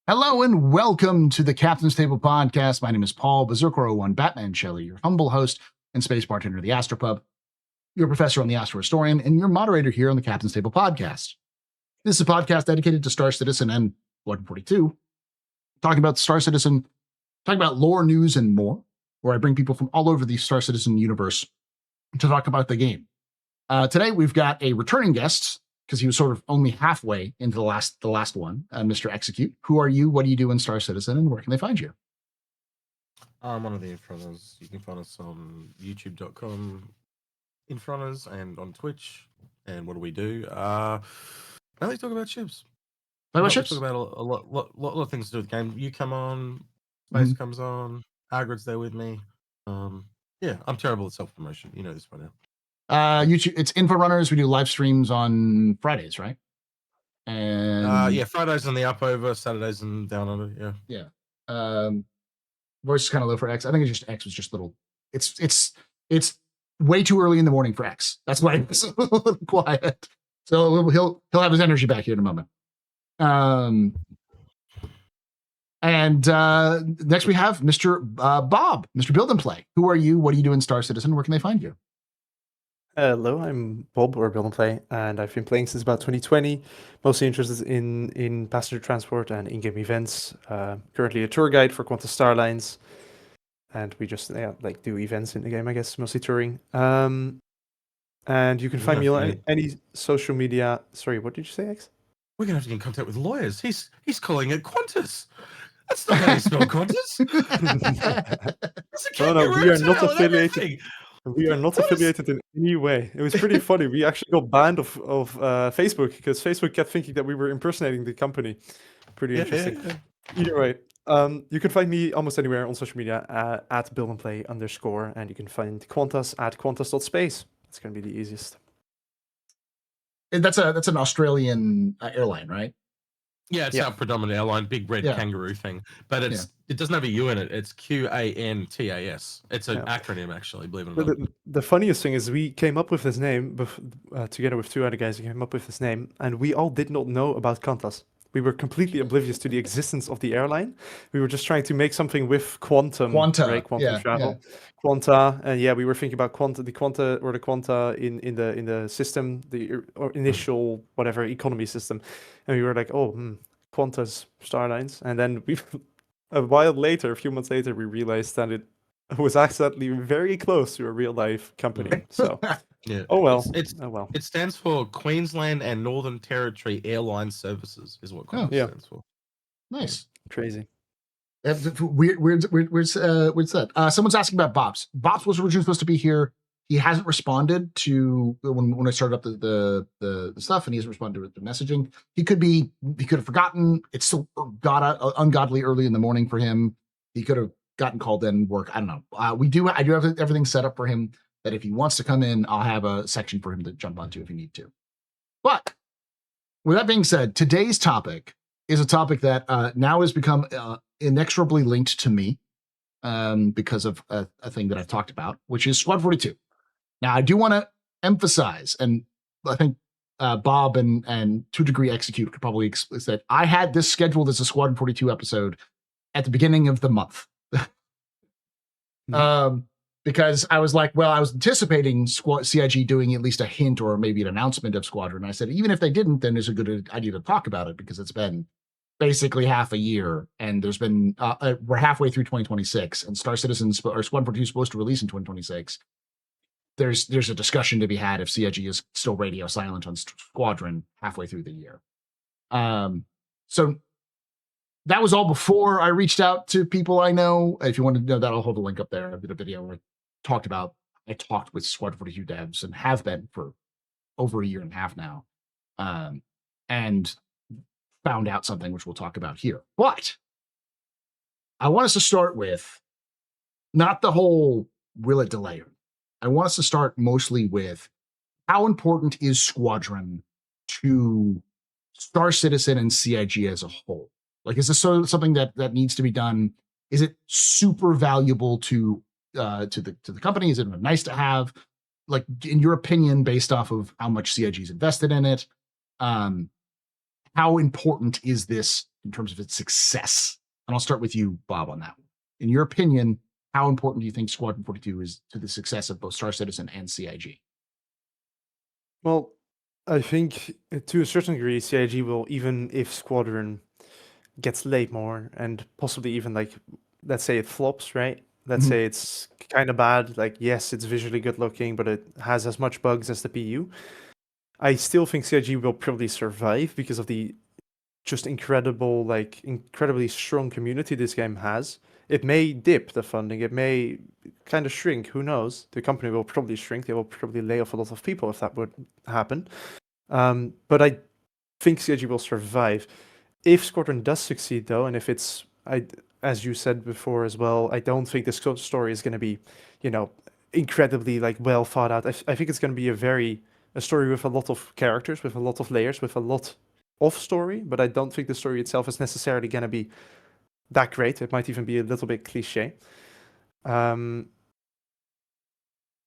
Hello and welcome to the Captain's Table Podcast. My name is Paul Berserker01 Batman Shelley, your humble host and space bartender of the Astropub, your professor on the Astro Historian, and your moderator here on the Captain's Table Podcast. This is a podcast dedicated to Star Citizen and 142, talking about Star Citizen, talking about lore, news, and more, where I bring people from all over the Star Citizen universe to talk about the game. Today we've got a returning guest, because he was sort of only halfway into the last one, Mr. Execute. Who are you? What do you do in Star Citizen, and where can they find you? I'm one of the Infrunners. You can find us on youtube.com Infrunners and on Twitch. And what do we do? Mainly talk about ships. Talk about We ships? talk about a lot of things to do with the game. You come on, Space comes on, Agrid's there with me. Yeah, I'm terrible at self-promotion. You know this by now. YouTube, it's Infrunners. We do live streams on Fridays, right? And yeah, Fridays on the up over, Saturdays and down under. Yeah. Voice is kind of low for X. I think it's just X was just little. It's way too early in the morning for X. That's why it's a little quiet. So he'll have his energy back here in a moment. And next we have Mr. Bob, Mr. Build and Play. Who are you? What do you do in Star Citizen? Where can they find you? Hello, I'm Bob, or Build and Play, and I've been playing since about 2020, mostly interested in passenger transport and in-game events. Currently a tour guide for Qantas Starlines, and we just do events in the game, I guess, mostly touring. And you can find me on any social media. Sorry, what did you say, X? We're going to have to get in contact with lawyers. He's calling it Qantas. That's not how you spell Qantas. No, we are not affiliated. We are not affiliated in any way. It was pretty funny. We actually got banned of Facebook because Facebook kept thinking that we were impersonating the company. Pretty interesting. Yeah. Either way, you can find me almost anywhere on social media at buildandplay_, and you can find Qantas at qantas.space. That's going to be the easiest. And that's an Australian airline, right? Yeah, it's our predominant airline, big red kangaroo thing. But it doesn't have a U in it. It's QANTAS. It's an acronym, actually, believe it or not. The funniest thing is we came up with this name, together with two other guys, we came up with this name, and we all did not know about Qantas. We were completely oblivious to the existence of the airline. We were just trying to make something with quantum travel. Quanta, and we were thinking about the quanta in the system, the initial whatever economy system, and we were like, Qantas Starlines, and then a few months later, we realized that it was accidentally very close to a real life company. So, It stands for Queensland and Northern Territory Airline Services, is what Qantas stands for. Nice, crazy. Weird that. Someone's asking about Bob's. Bob's was originally supposed to be here. He hasn't responded to when I started up the stuff, and he hasn't responded to the messaging. He could have forgotten. It's still ungodly early in the morning for him. He could have gotten called in work. I don't know. I do have everything set up for him that if he wants to come in, I'll have a section for him to jump onto if he need to. But with that being said, today's topic is a topic that now has become inexorably linked to me because of a thing that I've talked about, which is Squad 42. Now, I do want to emphasize, and I think Bob and to a degree Execute could probably explain that I had this scheduled as a Squad 42 episode at the beginning of the month. Because I was like, I was anticipating CIG doing at least a hint or maybe an announcement of Squadron. I said, even if they didn't, then there's a good idea to talk about it because it's been basically half a year, and there's been we're halfway through 2026, and Star Citizen or Squadron 42 is supposed to release in 2026. There's a discussion to be had if CIG is still radio silent on Squadron halfway through the year. So that was all before I reached out to people I know. If you want to know that, I'll hold a link up there. I did a video where I talked with Squadron 42 devs and have been for over a year and a half now. And found out something which we'll talk about here. But I want us to start with not the whole will it delay. I want us to start mostly with how important is Squadron to Star Citizen and CIG as a whole? Like, is this something that needs to be done? Is it super valuable to the company? Is it nice to have? Like, in your opinion, based off of how much CIG is invested in it, how important is this in terms of its success? And I'll start with you, Bob, on that one. In your opinion, how important do you think Squadron 42 is to the success of both Star Citizen and CIG? Well, I think to a certain degree, CIG will, even if Squadron gets late more and possibly even like, let's say it flops, right? Let's Mhm. say it's kind of bad. Like, yes, it's visually good looking, but it has as much bugs as the PU. I still think CIG will probably survive because of the just incredibly strong community this game has. It may dip the funding, it may kind of shrink, who knows? The company will probably shrink, they will probably lay off a lot of people if that would happen. But I think CIG will survive. If Squadron does succeed though, and if it's, as you said before as well, I don't think this story is going to be, incredibly like well thought out. I think it's going to be a story with a lot of characters, with a lot of layers, with a lot of story, but I don't think the story itself is necessarily going to be that great. It might even be a little bit cliche. But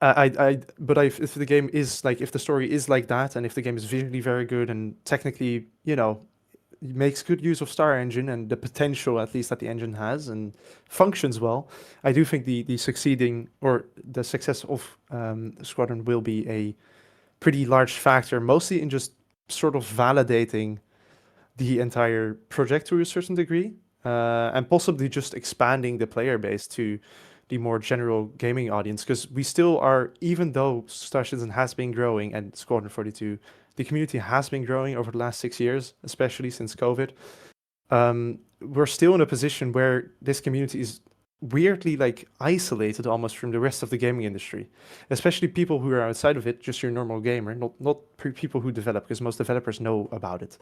if the game is like, if the story is like that, and if the game is visually very good and technically, makes good use of Star Engine and the potential at least that the engine has and functions well, I do think the succeeding or the success of Squadron will be a pretty large factor, mostly in just sort of validating the entire project to a certain degree, and possibly just expanding the player base to the more general gaming audience. Because we still are, even though Star Citizen has been growing and Squadron 42, the community has been growing over the last 6 years, especially since COVID. We're still in a position where this community is weirdly like isolated almost from the rest of the gaming industry, especially people who are outside of it, just your normal gamer, not people who develop, because most developers know about it.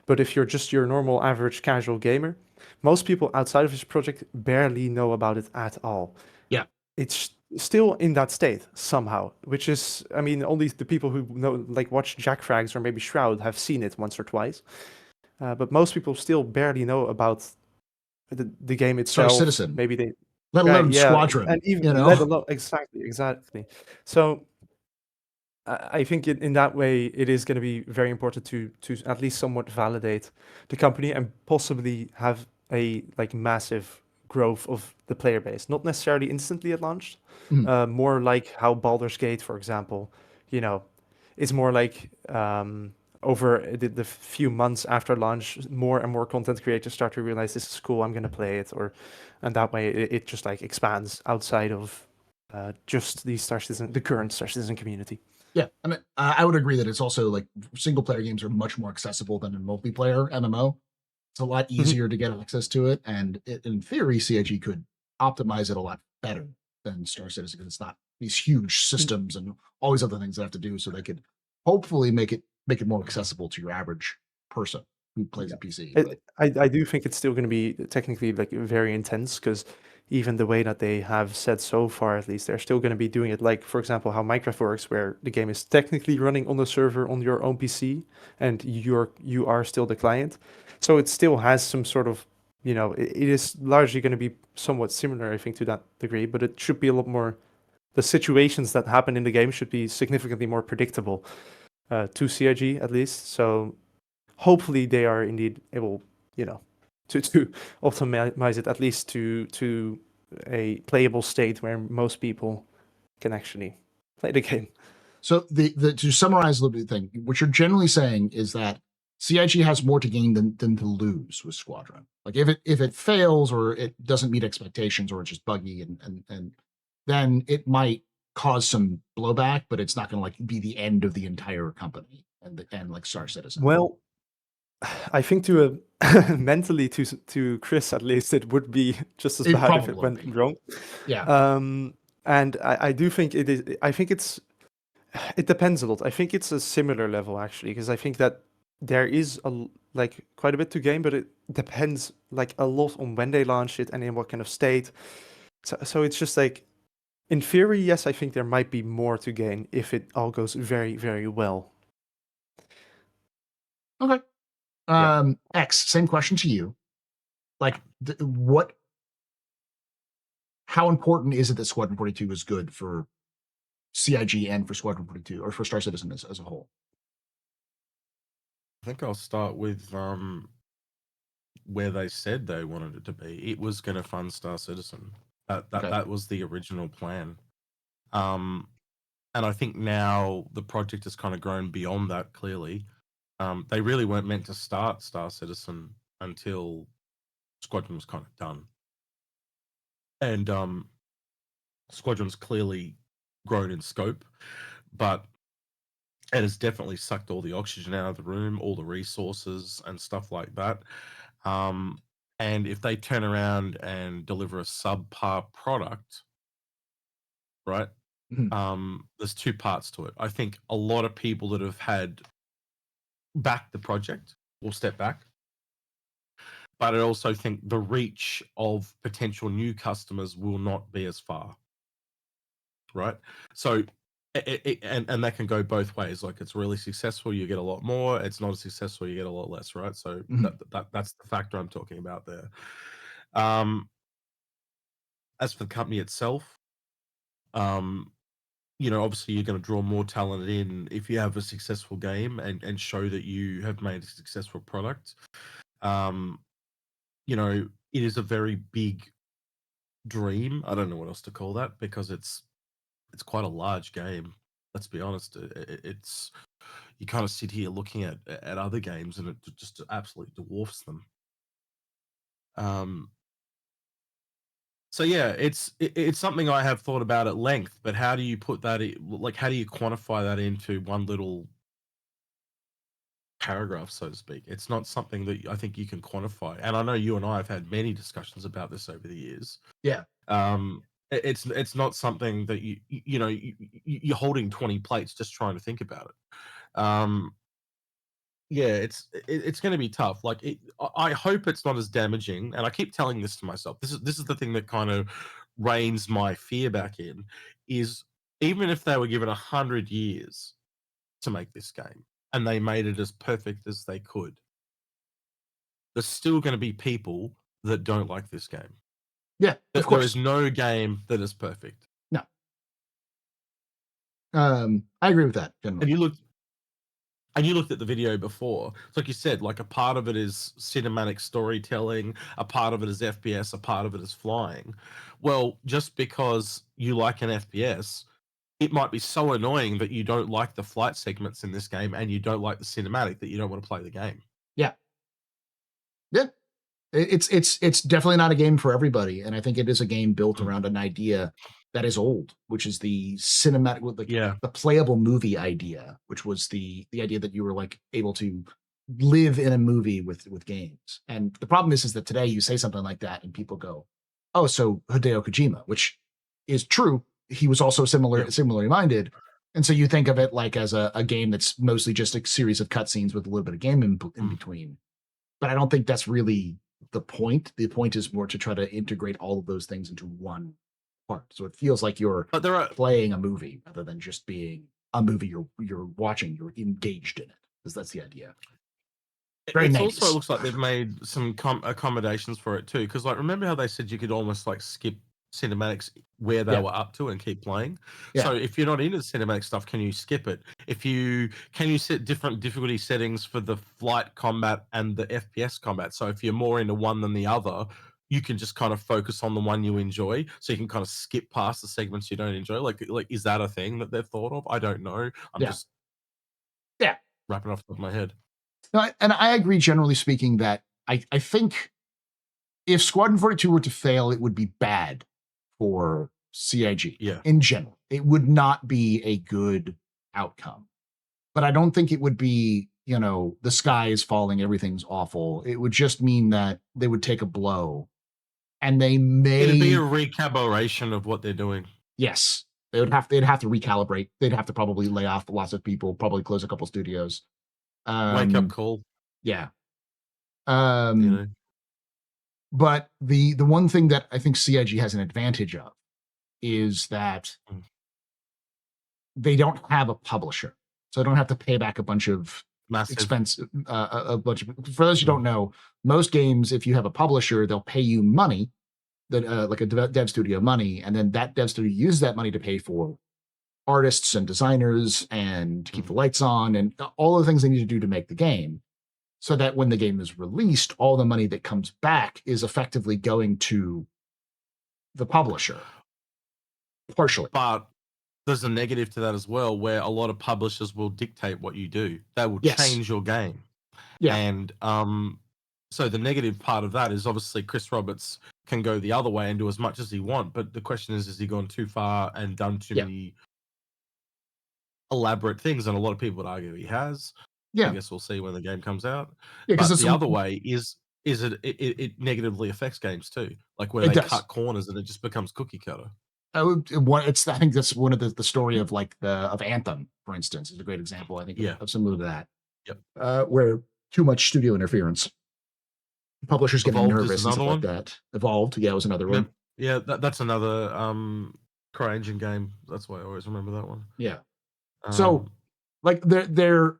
But if you're just your normal average casual gamer, most people outside of this project barely know about it at all. Yeah. It's still in that state somehow, which is, I mean, only the people who know, like watch Jack Frags or maybe Shroud have seen it once or twice. But most people still barely know about the game Star itself. Citizen, Maybe they, let right, alone yeah, Squadron, and even you know? let alone exactly. So I think in that way, it is going to be very important to at least somewhat validate the company and possibly have a like massive growth of the player base. Not necessarily instantly at launch, Mhm. more like how Baldur's Gate, for example, it's more like over the few months after launch, more and more content creators start to realize this is cool, I'm going to play it, and that way it just like expands outside of just the current Star Citizen community. Yeah, I mean, I would agree that it's also like single player games are much more accessible than a multiplayer MMO. It's a lot easier to get access to it, and in theory, CIG could optimize it a lot better than Star Citizen because it's not these huge systems and all these other things they have to do. So they could hopefully make it more accessible to your average person who plays a PC. But I do think it's still going to be technically like very intense because even the way that they have said so far, at least, they're still going to be doing it like, for example, how Minecraft works, where the game is technically running on the server on your own PC and you are still the client. So it still has some sort of, it is largely going to be somewhat similar, I think, to that degree, but it should be a lot more. The situations that happen in the game should be significantly more predictable to CIG at least. So hopefully they are indeed able, to optimize it at least to a playable state where most people can actually play the game. so the to summarize a little bit the thing, what you're generally saying is that CIG has more to gain than to lose with Squadron. Like if it fails or it doesn't meet expectations or it's just buggy and then it might cause some blowback, but it's not going to like be the end of the entire company and like Star Citizen. Well, I think to a mentally to Chris at least it would be just as It bad if it probably went be. wrong. Yeah. And I do think it is. I think it depends a lot. I think it's a similar level actually, because I think that there is like quite a bit to gain, but it depends like a lot on when they launch it and in what kind of state. So it's just like, in theory, yes, I think there might be more to gain if it all goes very, very well. Okay. Yeah. X, same question to you. Like how important is it that Squadron 42 is good for CIG and for Squadron 42 or for Star Citizen as a whole? I think I'll start with where they said they wanted it to be, it was going to fund Star Citizen. Okay. That was the original plan. And I think now the project has kind of grown beyond that. Clearly, they really weren't meant to start Star Citizen until Squadron was kind of done, and Squadron's clearly grown in scope, but it has definitely sucked all the oxygen out of the room, all the resources and stuff like that. And if they turn around and deliver a subpar product, right? There's two parts to it. I think a lot of people that have had backed the project will step back. But I also think the reach of potential new customers will not be as far. Right. So and that can go both ways. Like it's really successful, you get a lot more. It's not as successful, you get a lot less, right? So that's the factor I'm talking about there. As for the company itself, obviously you're going to draw more talent in if you have a successful game and show that you have made a successful product. It is a very big dream. I don't know what else to call that because it's quite a large game. Let's be honest. It's you kind of sit here looking at other games and it just absolutely dwarfs them. So yeah, it's something I have thought about at length. But how do you put that? How do you quantify that into one little paragraph, so to speak? It's not something that I think you can quantify. And I know you and I have had many discussions about this over the years. Yeah. It's not something that you're holding 20 plates just trying to think about it. Yeah, it's going to be tough. I hope it's not as damaging, and I keep telling this to myself. This is the thing that kind of reins my fear back in. Is even if they were given 100 years to make this game and they made it as perfect as they could, there's still going to be people that don't like this game. Yeah, of course. There is no game that is perfect. No. I agree with that generally. And you looked at the video before. It's like you said, like a part of it is cinematic storytelling, a part of it is FPS, a part of it is flying. Well, just because you like an FPS, it might be so annoying that you don't like the flight segments in this game and you don't like the cinematic that you don't want to play the game. Yeah. Yeah. It's definitely not a game for everybody. And I think it is a game built around an idea that is old, which is the cinematic, the playable movie idea, which was the idea that you were like able to live in a movie with games. And the problem is that today you say something like that and people go, oh, so Hideo Kojima, which is true. He was also similarly minded. And so you think of it like as a game that's mostly just a series of cutscenes with a little bit of game in between. But I don't think that's really the point. The point is more to try to integrate all of those things into one part. So it feels like you're playing a movie rather than just being a movie you're watching. You're engaged in it, because that's the idea. It also looks like they've made some accommodations for it too. Because remember how they said you could almost skip cinematics where they were up to and keep playing. Yeah. So if you're not into cinematic stuff, can you skip it? Can you set different difficulty settings for the flight combat and the FPS combat? So if you're more into one than the other, you can just kind of focus on the one you enjoy. So you can kind of skip past the segments you don't enjoy. Like is that a thing that they've thought of? I don't know. I'm just wrapping off the top of my head. No, and I agree, generally speaking, that I think if Squadron 42 were to fail, it would be bad for CIG in general. It would not be a good outcome. But I don't think it would be, the sky is falling, everything's awful. It would just mean that they would take a blow. And they may... It'd be a recalibration of what they're doing. Yes. They'd have to recalibrate. They'd have to probably lay off lots of people, probably close a couple studios. Wake up call. Yeah. But the one thing that I think CIG has an advantage of is that they don't have a publisher, so they don't have to pay back a bunch of expense. For those who don't know, most games, if you have a publisher, they'll pay you money, that like a dev studio money, and then that dev studio uses that money to pay for artists and designers and to keep the lights on and all the things they need to do to make the game. so that when the game is released, all the money that comes back is effectively going to the publisher, partially. But there's a negative to that as well, where a lot of publishers will dictate what you do. They will Yes. change your game. Yeah. And so the negative part of that is obviously Chris Roberts can go the other way and do as much as he wants. But the question is he gone too far and done too many elaborate things? And a lot of people would argue he has. Yeah. I guess we'll see when the game comes out. Yeah, but the other way is it negatively affects games too, like where they cut corners and it just becomes cookie cutter. I think that's one of the story of like of Anthem, for instance, is a great example. I think of similar to that. Yep. Where too much studio interference, publishers getting nervous and stuff like that. Evolved, was another one. Yeah, that's another CryEngine game. That's why I always remember that one. Yeah. So, like, the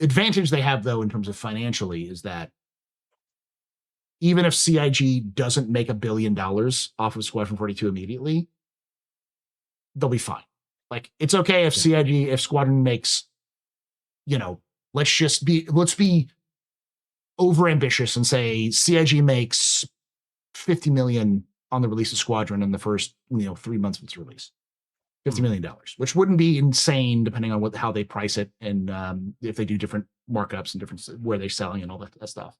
advantage they have though in terms of financially is that even if CIG doesn't make $1 billion off of Squadron 42 immediately, they'll be fine. Like, it's okay if if Squadron makes, let's be over ambitious and say CIG makes 50 million on the release of Squadron in the first 3 months of its release. $50 million, which wouldn't be insane depending on how they price it and if they do different markups and different where they're selling and all that stuff.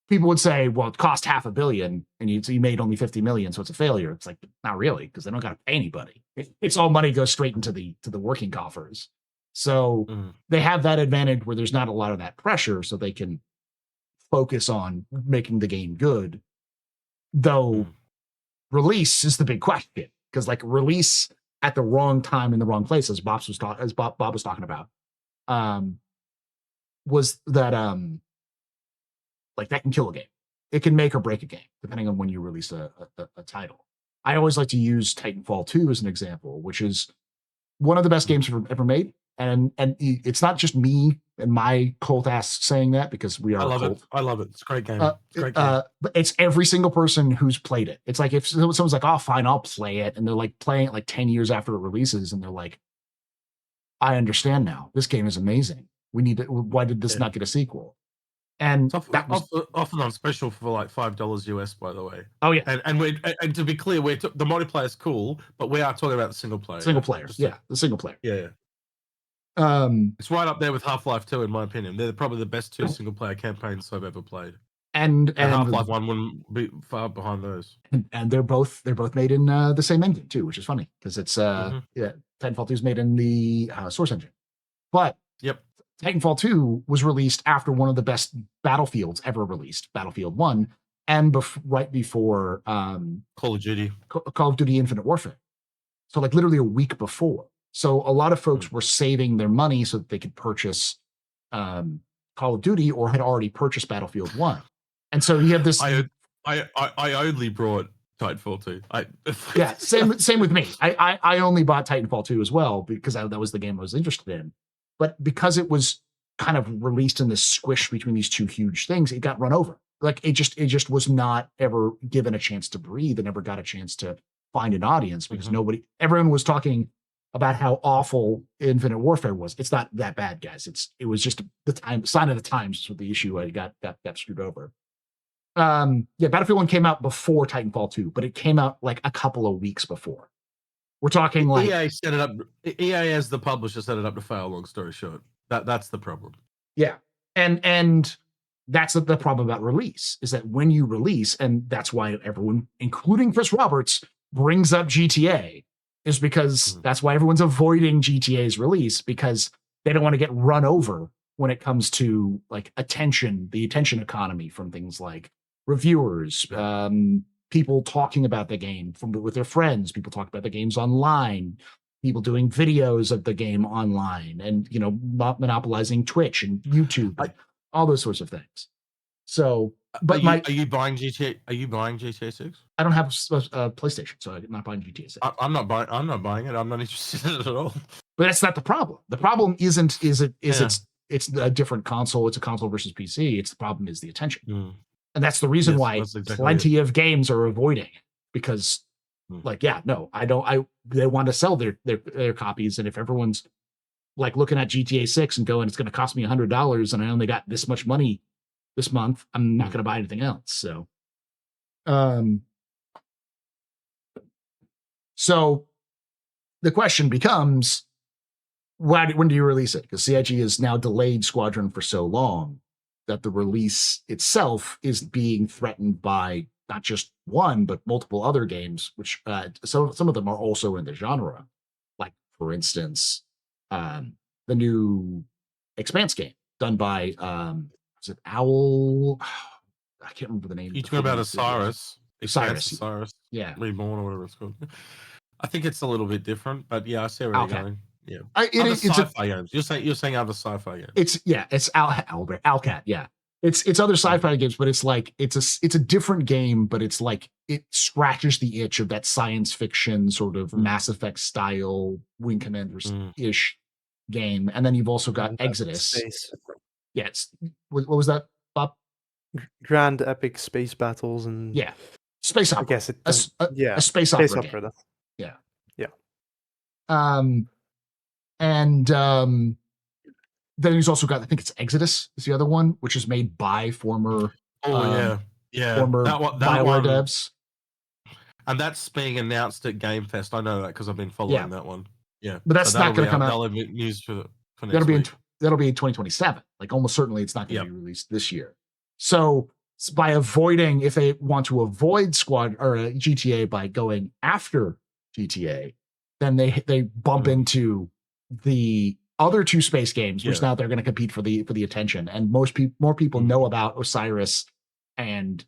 People would say, well, it cost $500 million and you made only 50 million, so it's a failure. It's like, not really, because they don't got to pay anybody. It's all money goes straight into the working coffers. So they have that advantage where there's not a lot of that pressure, so they can focus on making the game good. Though release is the big question, because like release at the wrong time in the wrong place, as Bob was talking about, was that like that can kill a game. It can make or break a game depending on when you release a title. I always like to use Titanfall 2 as an example, which is one of the best games ever made. And it's not just me and my cult ass saying that, because we are a cult. I love it. It's a great game. But it's every single person who's played it. It's like if someone's like, oh, fine, I'll play it. And they're like playing it like 10 years after it releases. And they're like, I understand now. This game is amazing. Why did this not get a sequel? And that was often on special for like $5 US, by the way. Oh yeah, and to be clear, the multiplayer is cool, but we are talking about the single player. The single player. Yeah. It's right up there with Half-Life 2, in my opinion. They're probably the best 2 single player campaigns I've ever played. And Half-Life 1 wouldn't be far behind those. And they're both made in the same engine too, which is funny because it's Titanfall 2 is made in the Source engine, but Titanfall 2 was released after one of the best Battlefields ever released, Battlefield 1, and right before Call of Duty. Call of Duty Infinite Warfare. So like literally a week before. So a lot of folks were saving their money so that they could purchase Call of Duty or had already purchased Battlefield 1. And so you have this... I only brought Titanfall 2. Same with me. I only bought Titanfall 2 as well because that was the game I was interested in. But because it was kind of released in this squish between these two huge things, it got run over. Like it just was not ever given a chance to breathe and never got a chance to find an audience because everyone was talking about how awful Infinite Warfare was. It's not that bad, guys. It was just the sign of the times with the issue. I got screwed over. Battlefield 1 came out before Titanfall 2, but it came out like a couple of weeks before. We're talking like EA set it up. EA as the publisher set it up to fail. Long story short, that's the problem. Yeah, and that's the problem about release is that when you release, and that's why everyone, including Chris Roberts, brings up GTA, is because that's why everyone's avoiding GTA's release because they don't want to get run over when it comes to like the attention economy from things like reviewers. People talking about the game with their friends, people talking about the games online, people doing videos of the game online, and not monopolizing Twitch and YouTube, all those sorts of things. So, but are you buying GTA? Are you buying GTA 6? I don't have a PlayStation, so I'm not buying GTA 6. I'm not buying it. I'm not interested in it at all. But that's not the problem. The problem it's a different console. It's a console versus PC. The problem is the attention. And that's the reason why plenty of games are avoiding it because they want to sell their copies. And if everyone's like looking at GTA 6 and going, it's going to cost me $100 and I only got this much money this month. I'm not going to buy anything else. So the question becomes, when do you release it? Because CIG has now delayed Squadron for so long that the release itself is being threatened by not just one, but multiple other games, which some of them are also in the genre. Like, for instance, the new Expanse game done by, is it Owl? I can't remember the name. You talking about Osiris? Osiris. Osiris. Yeah. Reborn or whatever it's called. I think it's a little bit different, but yeah, I see where you're going. Yeah. Other sci-fi games. You're saying other sci-fi games. It's Alcat, yeah. It's other sci-fi games, but it's like it's a different game, but it's like it scratches the itch of that science fiction sort of Mass Effect style Wing Commander-ish game. And then you've also got Exodus. Space. Yeah, what was that, Bob? Grand epic space battles and space opera. I guess it a space opera game. Yeah. Then he's also got, I think it's Exodus is the other one, which is made by former former BioWare devs. And that's being announced at Game Fest. I know that because I've been following that one. Yeah. But that's not going to come out. That'll be news for next that'll be week. That'll be in 2027. Like almost certainly it's not going to be released this year. So by avoiding, if they want to avoid GTA by going after GTA, then they bump into the other two space games, which now they're going to compete for the attention. And more people know about Osiris and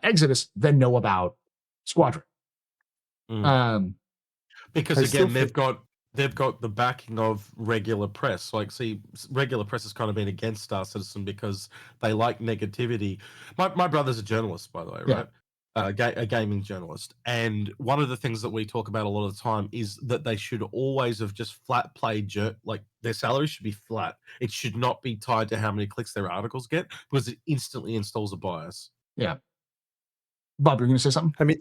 Exodus than know about Squadron. Because again, they've got the backing of regular press. Like, see, regular press has kind of been against Star Citizen because they like negativity. My brother's a journalist, by the way, right? A gaming journalist. And one of the things that we talk about a lot of the time is that they should always have just flat played like their salary should be flat. It should not be tied to how many clicks their articles get because it instantly installs a bias. Yeah. Bob, you're going to say something? I mean,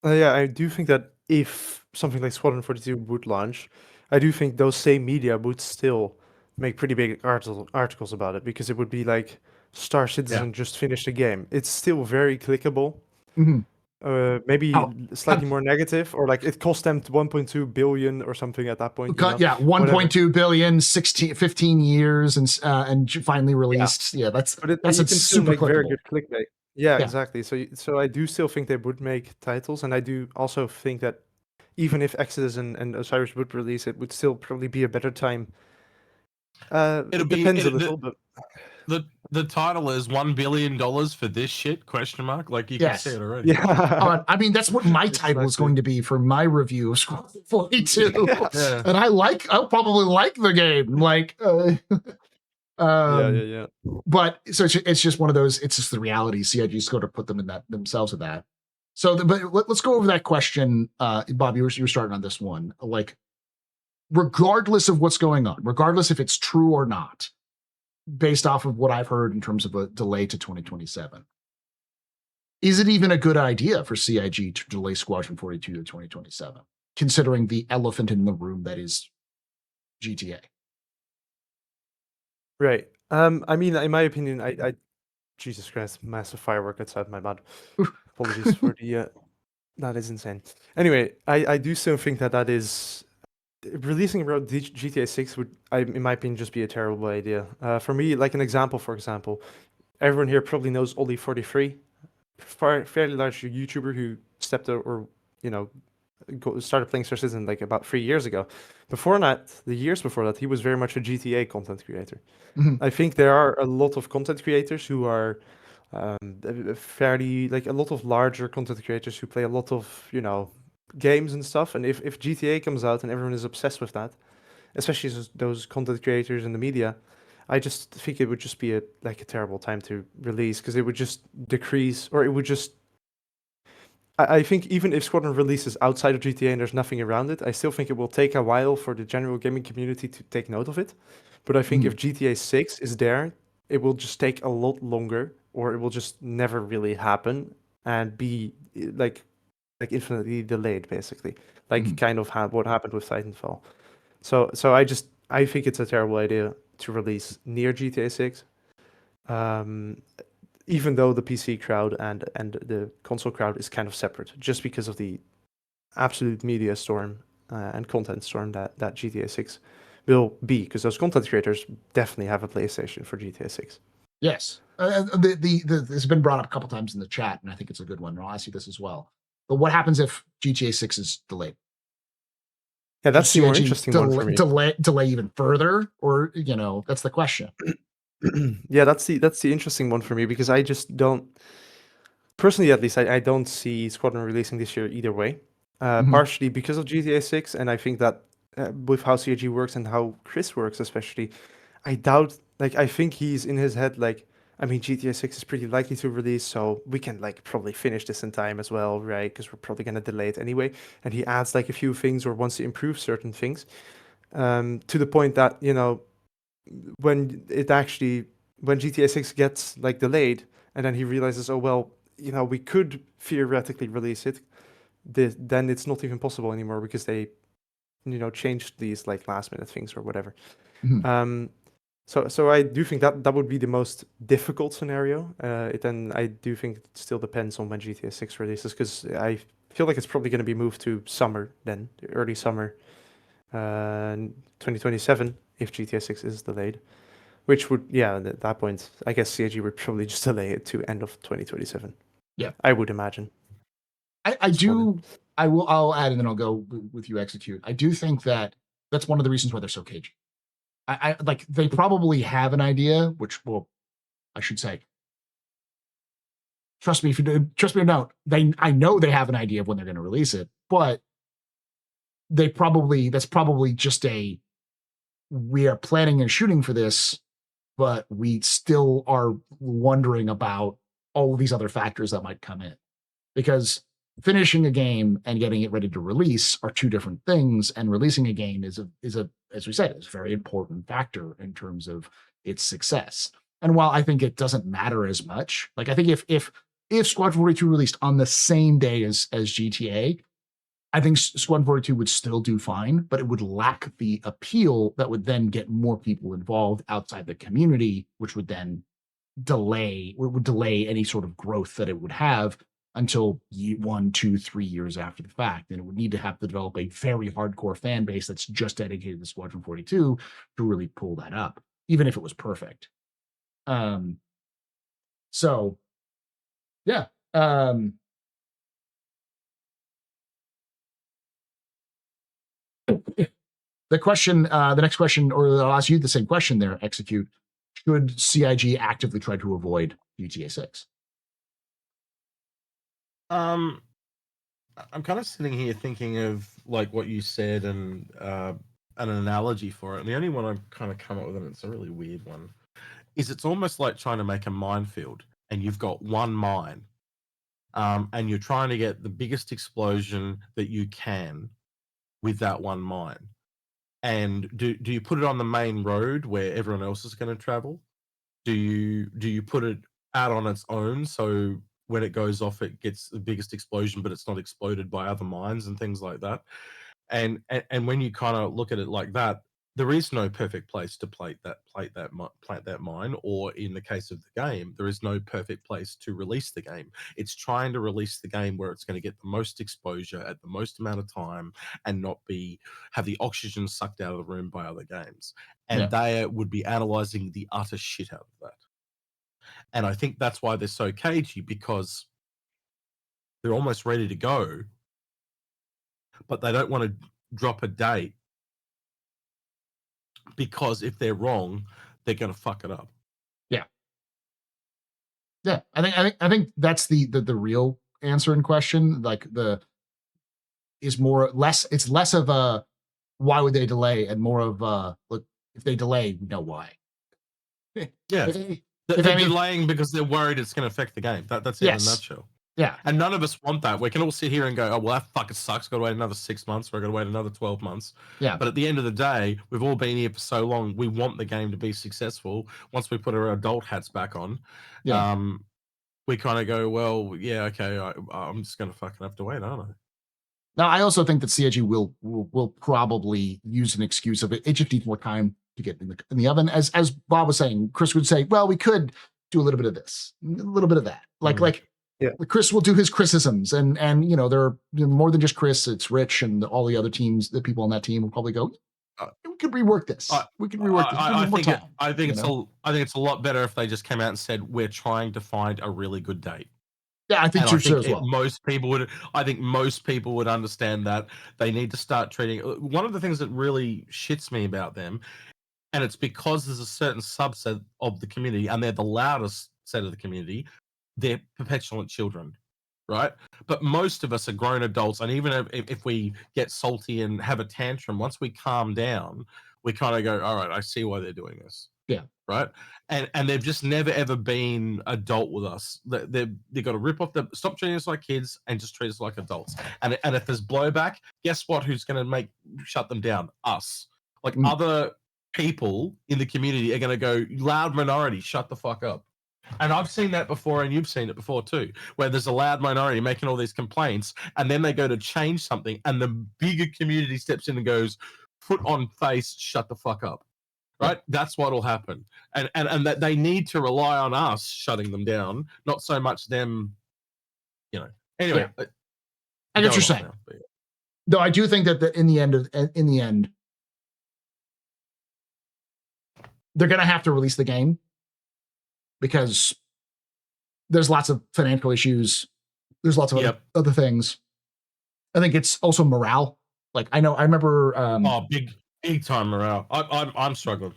I do think that if something like Squadron 42 would launch, I do think those same media would still make pretty big articles about it because it would be like Star Citizen just finished the game. It's still very clickable. Maybe slightly more negative, or like it cost them 1.2 billion or something at that point. 1.2 billion, 15 years, and finally released. That's super clickable. Very good clickbait. Yeah, exactly. So I do still think they would make titles, and I do also think that even if Exodus and Osiris would release, it would still probably be a better time. It depends a little, but the title is $1 billion for this shit? ? Like you can see it already. Yeah. I mean, that's what my title is going to be for my review of Squadron 42. And I'll probably like the game. Like, But so it's just one of those. It's just the reality. CIG sort of put them in that themselves with that. So, but let's go over that question, Bob. You were starting on this one. Like, regardless of what's going on, regardless if it's true or not, based off of what I've heard in terms of a delay to 2027, is it even a good idea for CIG to delay Squadron 42 to 2027, considering the elephant in the room that is GTA? Right. I mean, in my opinion, I Jesus Christ, massive firework outside my bed. Apologies for the that is insane. Anyway, I do still think that is releasing around GTA 6 would, in my opinion, just be a terrible idea. For me, like an example, for example, everyone here probably knows Ollie43, fairly large YouTuber who stepped out or started playing Star Citizen like about 3 years ago. Before that, the years before that, he was very much a GTA content creator. I think there are a lot of content creators who are fairly, like a lot of larger content creators who play a lot of, games and stuff. And if GTA comes out and everyone is obsessed with that, especially those content creators in the media, I just think it would just be a terrible time to release because it would just decrease, or it would just. I think even if Squadron releases outside of GTA and there's nothing around it, I still think it will take a while for the general gaming community to take note of it. But I think if GTA 6 is there, it will just take a lot longer, or it will just never really happen and be like infinitely delayed, basically, kind of what happened with Titanfall. So I think it's a terrible idea to release near GTA 6. Um, even though the PC crowd and the console crowd is kind of separate, just because of the absolute media storm and content storm that GTA 6 will be, because those content creators definitely have a PlayStation for GTA 6. Yes. This has been brought up a couple times in the chat, and I think it's a good one. And I'll ask you this as well. But what happens if GTA 6 is delayed? Yeah, that's the more CIG interesting one for me. delay even further, or that's the question. Yeah, that's the interesting one for me, because I just don't, personally at least, I don't see Squadron releasing this year either way. Mhm. Partially because of GTA 6, and I think that with how CIG works and how Chris works especially, I doubt, like, I think he's in his head, like, I mean, GTA 6 is pretty likely to release, so we can, like, probably finish this in time as well, right? Because we're probably going to delay it anyway. And he adds, like, a few things or wants to improve certain things, to the point that, when GTA 6 gets, like, delayed, and then he realizes, oh, well, we could theoretically release it, then it's not even possible anymore because they, changed these, like, last-minute things or whatever. Mhm. So I do think that would be the most difficult scenario. Then I do think it still depends on when GTA 6 releases, because I feel like it's probably going to be moved to summer then, early summer, 2027, if GTA 6 is delayed. Which would, yeah, at that point, I guess CIG would probably just delay it to end of 2027. Yeah. I would imagine. I'll add, and then I'll go with you execute. I do think that's one of the reasons why they're so cagey. I like, they probably have an idea, which, well, I should say, trust me or not, I know they have an idea of when they're going to release it, but that's probably just we are planning and shooting for this, but we still are wondering about all of these other factors that might come in, because finishing a game and getting it ready to release are two different things, and releasing a game is a as we said, is a very important factor in terms of its success. And while I think it doesn't matter as much, like, I think if Squadron 42 released on the same day as GTA, I think Squadron 42 would still do fine, but it would lack the appeal that would then get more people involved outside the community, which would then would delay any sort of growth that it would have until 1, 2, 3 years after the fact. And it would need to have to develop a very hardcore fan base that's just dedicated to Squadron 42 to really pull that up, even if it was perfect. So yeah. The next question, or I'll ask you the same question there, execute. Should CIG actively try to avoid GTA 6? I'm kind of sitting here thinking of, like, what you said and an analogy for it. And the only one I've kind of come up with, and it's a really weird one, is it's almost like trying to make a minefield, and you've got one mine, and you're trying to get the biggest explosion that you can with that one mine. And do you put it on the main road where everyone else is going to travel? Do you put it out on its own, so when it goes off it gets the biggest explosion, but it's not exploded by other mines and things like that? And when you kind of look at it like that, there is no perfect place to plant that mine, or in the case of the game, there is no perfect place to release the game. It's trying to release the game where it's going to get the most exposure at the most amount of time and not have the oxygen sucked out of the room by other games. And Yeah. they would be analyzing the utter shit out of that. And I think that's why they're so cagey, because they're almost ready to go, but they don't want to drop a date, because if they're wrong, they're going to fuck it up. Yeah. Yeah. I think that's the real answer in question. Like, it's less of a why would they delay, and more of look, if they delay, we know why. Yeah. If They're I mean, delaying because they're worried it's going to affect the game. That's it in a yes. nutshell. Yeah. And none of us want that. We can all sit here and go, oh, well, that fucking sucks. Got to wait another 6 months, or I've got to wait another 12 months. Yeah. But at the end of the day, we've all been here for so long. We want the game to be successful. Once we put our adult hats back on, Yeah. we kind of go, well, yeah, okay, I'm just going to fucking have to wait, aren't I? Now, I also think that CIG will probably use an excuse of it. It just needs more time to get in the oven. As Bob was saying, Chris would say, "Well, we could do a little bit of this, a little bit of that." Yeah. Chris will do his criticisms, and there are more than just Chris. It's Rich and all the other teams. The people on that team will probably go, "We could rework this. We could rework this. I think it's a lot better if they just came out and said we're trying to find a really good date. Yeah, I think so as well. Most people would understand that they need to start treating. One of the things that really shits me about them, and it's because there's a certain subset of the community, and they're the loudest set of the community. They're perpetual children, right? But most of us are grown adults, and even if we get salty and have a tantrum, once we calm down, we kind of go, "All right, I see why they're doing this." Yeah. Right. And they've just never ever been adult with us. They've got to rip off stop treating us like kids and just treat us like adults. And if there's blowback, guess what? Who's going to shut them down? Us. Other people in the community are going to go, loud minority, shut the fuck up. And I've seen that before, and you've seen it before too, where there's a loud minority making all these complaints, and then they go to change something, and the bigger community steps in and goes, foot on face, shut the fuck up. Right, that's what will happen, and that they need to rely on us shutting them down, not so much them. Anyway, I get what you're saying. Though I do think that in the end, they're going to have to release the game because there's lots of financial issues. There's lots of other things. I think it's also morale. I remember. Big time morale. I'm struggling.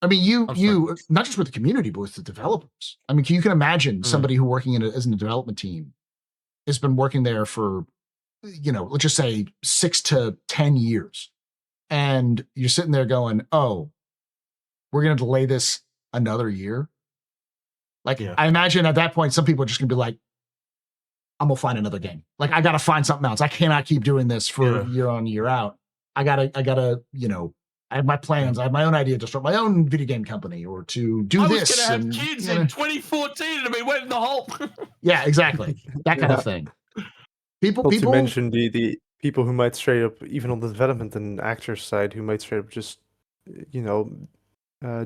I mean, you not just with the community, but with the developers. I mean, you can imagine somebody who working as a development team has been working there for, let's just say 6 to 10 years, and you're sitting there going, "Oh, we're going to delay this another year." I imagine at that point, some people are just going to be like, "I'm gonna find another game. I got to find something else. I cannot keep doing this for year on, year out. I gotta, I have my plans. I have my own idea to start my own video game company or to do this." I was going to have kids in 2014 and we went in the hole. Yeah, exactly. That kind of thing. People to mention the people who might straight up, even on the development and actors side, who might straight up just,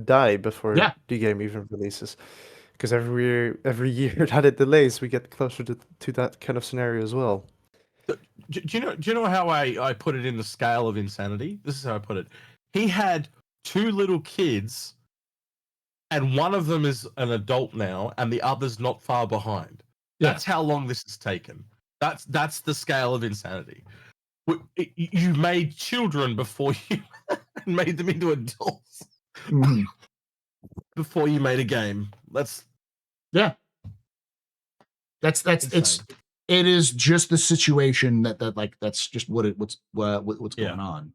die before the game even releases. Because every year that it delays, we get closer to that kind of scenario as well. Do you know how I put it in the scale of insanity? This is how I put it. He had 2 little kids, and one of them is an adult now, and the other's not far behind. That's how long this has taken. That's the scale of insanity. You made children before you made them into adults. Mm-hmm. Before you made a game. That's it is just the situation that's just what's going on.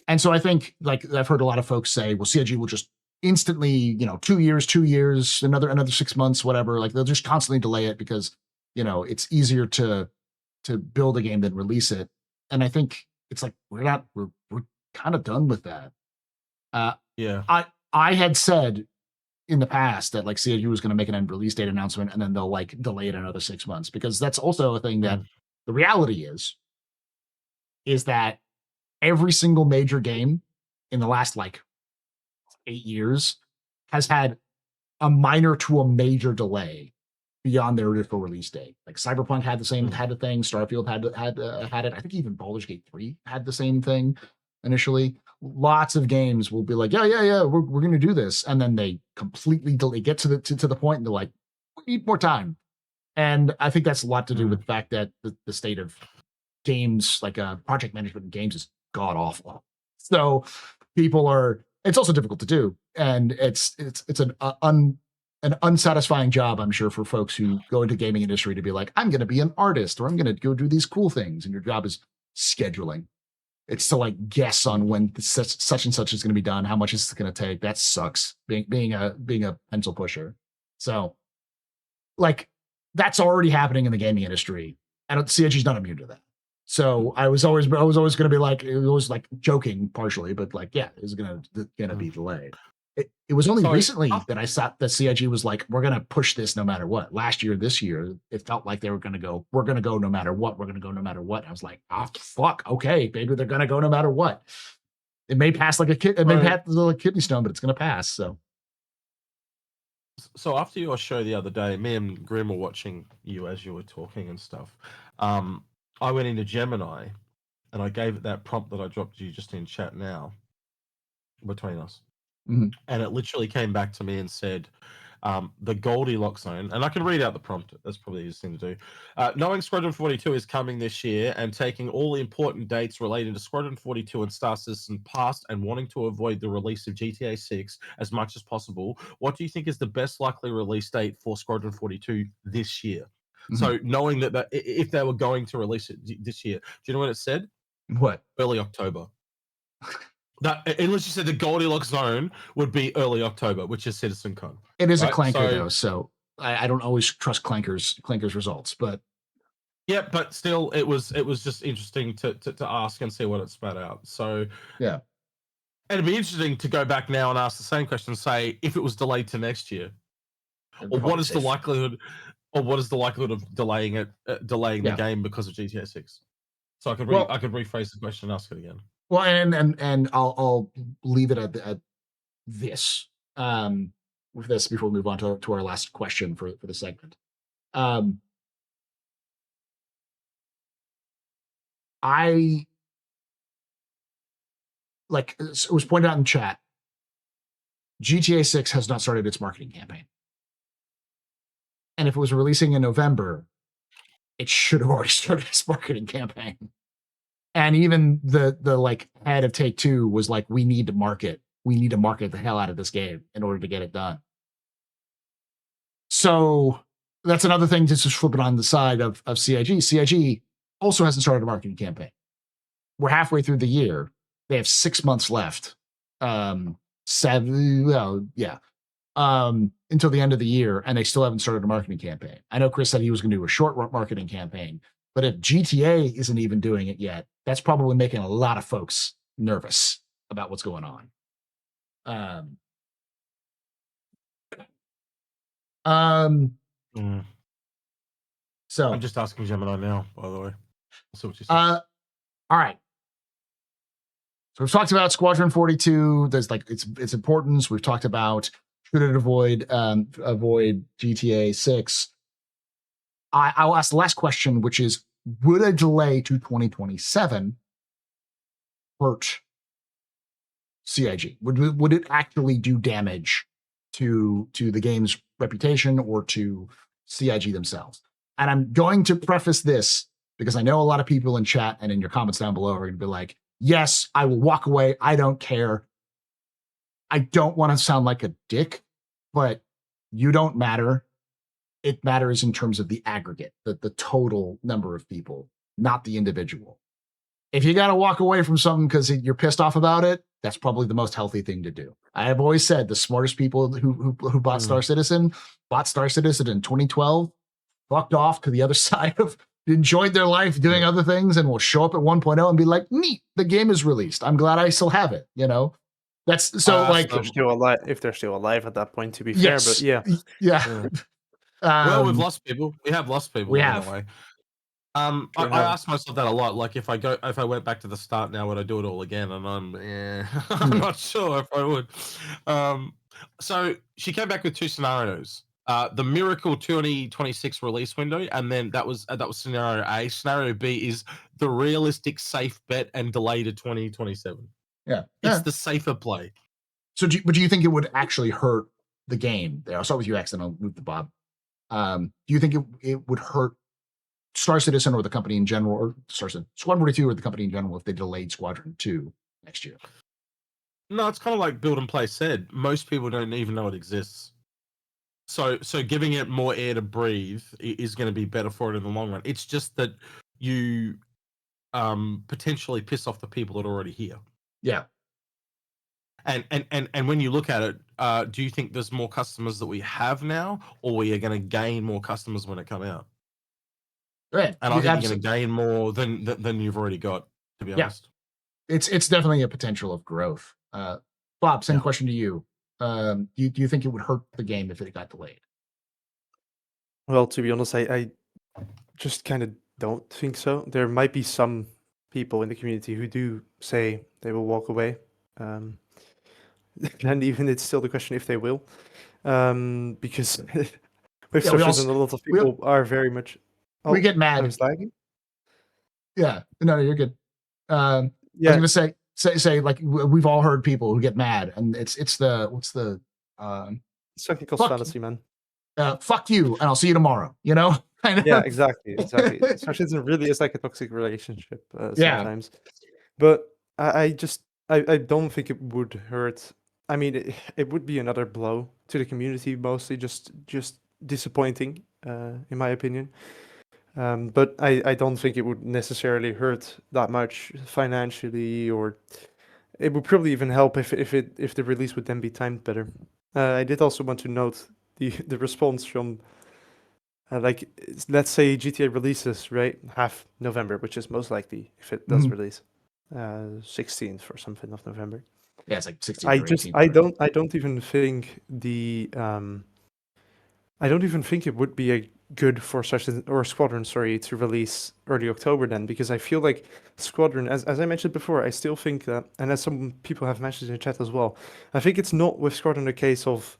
And so I think I've heard a lot of folks say, well, CIG will just instantly, 2 years, another 6 months, whatever. They'll just constantly delay it because, it's easier to build a game than release it. And I think it's we're kind of done with that. I had said in the past that CIG was going to make an end release date announcement and then they'll delay it another 6 months, because that's also a thing that the reality is that every single major game in the last 8 years has had a minor to a major delay beyond their original release date. Cyberpunk had the same had a thing. Starfield had it. I think even Baldur's Gate 3 had the same thing initially. Lots of games will be yeah, we're going to do this, and then they completely delay, get to the point, and they're like, we need more time. And I think that's a lot to do with the fact that the state of games, project management in games, is god awful. So it's also difficult to do, and it's an unsatisfying job, I'm sure, for folks who go into gaming industry to be like, I'm going to be an artist, or I'm going to go do these cool things, and your job is scheduling. It's to guess on when such and such is going to be done, how much it's going to take. That sucks. Being a pencil pusher. So, that's already happening in the gaming industry. And CIG's not immune to that. So I was always going to be it was joking partially, but it's going to be delayed. It was only So, recently af- that I saw that CIG was like, we're going to push this no matter what. Last year, this year, it felt like they were going to go, we're going to go no matter what. We're going to go no matter what. I was like, oh, fuck. Okay, maybe they're going to go no matter what. It may pass like a kid. It may So- pass like a kidney stone, but it's going to pass. So after your show the other day, me and Grim were watching you as you were talking and stuff. I went into Gemini and I gave it that prompt that I dropped you just in chat now between us. Mhm. And it literally came back to me and said, the Goldilocks zone, and I can read out the prompt. That's probably the easiest thing to do. Knowing Squadron 42 is coming this year and taking all the important dates relating to Squadron 42 and Star Citizen past and wanting to avoid the release of GTA 6 as much as possible, what do you think is the best likely release date for Squadron 42 this year? Mhm. So knowing that if they were going to release it this year, do you know what it said? What? Early October. That unless you said the Goldilocks zone would be early October, which is CitizenCon. It is a Right, clanker so- though, so I don't always trust clankers results, but Yeah, but still, it was just interesting to ask and see what it spat out. So yeah. it'd be interesting to go back now and ask the same question. Say if it was delayed to next year, or what is the likelihood, of delaying it, delaying Yeah. the game because of GTA 6? So I could Well- I could rephrase the question and ask it again. Well, and I'll leave it at this. With this before we move on to our last question for the segment. I like it was pointed out in chat. GTA 6 has not started its marketing campaign. And if it was releasing in November, it should have already started its marketing campaign. And even the like head of Take-Two was like, we need to market the hell out of this game in order to get it done. So that's another thing to just flip it on the side of CIG. CIG also hasn't started a marketing campaign. We're halfway through the year. They have 6 months left. Until the end of the year, and they still haven't started a marketing campaign. I know Chris said he was going to do a short marketing campaign, but if GTA isn't even doing it yet, that's probably making a lot of folks nervous about what's going on. So I'm just asking Gemini now, by the way. I'll see what you say. all right. So we've talked about Squadron 42. There's like its importance. We've talked about should it avoid GTA 6. I'll ask the last question, which is, would a delay to 2027 hurt CIG? Would it actually do damage to the game's reputation or to CIG themselves? And I'm going to preface this because I know a lot of people in chat and in your comments down below are going to be like, yes, I will walk away. I don't care. I don't want to sound like a dick, but you don't matter. It matters in terms of the aggregate, the total number of people, not the individual. If you got to walk away from something because you're pissed off about it, that's probably the most healthy thing to do. I have always said the smartest people who bought Star Citizen in 2012, fucked off to the other side of, enjoyed their life doing other things, and will show up at 1.0 and be like, neat, the game is released. I'm glad I still have it. That's so like If they're still alive at that point, to be yes, fair. But yeah. Well, we've lost people. We have lost people. We in have. a way. I ask myself that a lot. Like, if I went back to the start now, would I do it all again? And I'm not sure if I would. So she came back with two scenarios: the Miracle 2026 release window, and then that was scenario A. Scenario B is the realistic safe bet and delay to 2027. Yeah, it's the safer play. So, do you think it would actually hurt the game? I'll start with you, X, and I'll move to Bob. Do you think it would hurt Star Citizen or the company in general, or Squadron 42 or the company in general if they delayed Squadron 2 next year? No, it's kind of like Build and Play said. Most people don't even know it exists. So giving it more air to breathe is going to be better for it in the long run. It's just that you potentially piss off the people that are already here. Yeah. And when you look at it, do you think there's more customers that we have now, or we are going to gain more customers when it come out? Right. And I think you're going to gain more than you've already got, to be honest. It's definitely a potential of growth. Bob, same question to you. Do you think it would hurt the game if it got delayed? Well, to be honest, I just kind of don't think so. There might be some people in the community who do say they will walk away. And even it's still the question if they will. Because with Yeah, we Socials also and a lot of we, people are very much. we Oh, get I mad. was lagging. Yeah, no, you're good. I was Yeah, gonna say like we've all heard people who get mad, and it's the what's the sunk cost fuck fallacy, man. fuck you, and I'll see you tomorrow. Kind Yeah, of. exactly. Socialism really is like a toxic relationship Yeah. sometimes. But I don't think it would hurt. I mean, it would be another blow to the community, mostly just disappointing, in my opinion. But I don't think it would necessarily hurt that much financially, or it would probably even help if the release would then be timed better. I did also want to note the response from like let's say GTA releases right half November, which is most likely if it does Mhm. release, 16th or something of November. Yeah, it's like 16 or 18. I don't even think I don't even think it would be a good for Squadron, sorry, to release early October then, because I feel like Squadron, as I mentioned before, I still think that, and as some people have mentioned in the chat as well, I think it's not with Squadron a case of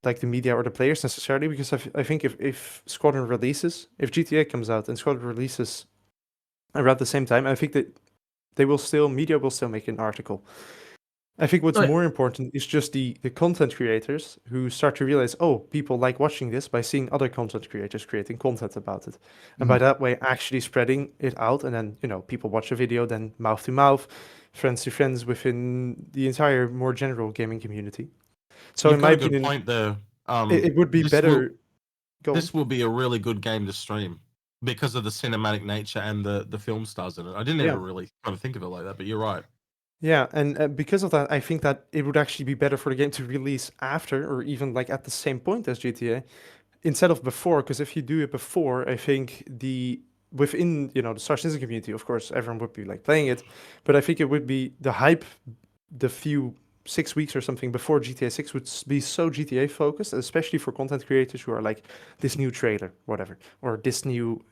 like the media or the players necessarily, because I think if Squadron releases, if GTA comes out and Squadron releases around the same time, I think that media will still make an article. I think what's Right. more important is just the content creators who start to realize, oh, people like watching this by seeing other content creators creating content about it. And by that way, actually spreading it out. And then, people watch a video, then mouth to mouth, friends to friends within the entire more general gaming community. So You've in got my a good opinion, point there. it would be this better. This will be a really good game to stream because of the cinematic nature and the film stars in it. I didn't Yeah. ever really kind of think of it like that, but you're right. Yeah, and because of that, I think that it would actually be better for the game to release after or even like at the same point as GTA instead of before. Because if you do it before, I think within the Star Citizen community, of course, everyone would be like playing it, but I think it would be the hype, the few 6 weeks or something before GTA 6 would be so GTA focused, especially for content creators who are like this new trailer, whatever, or this new,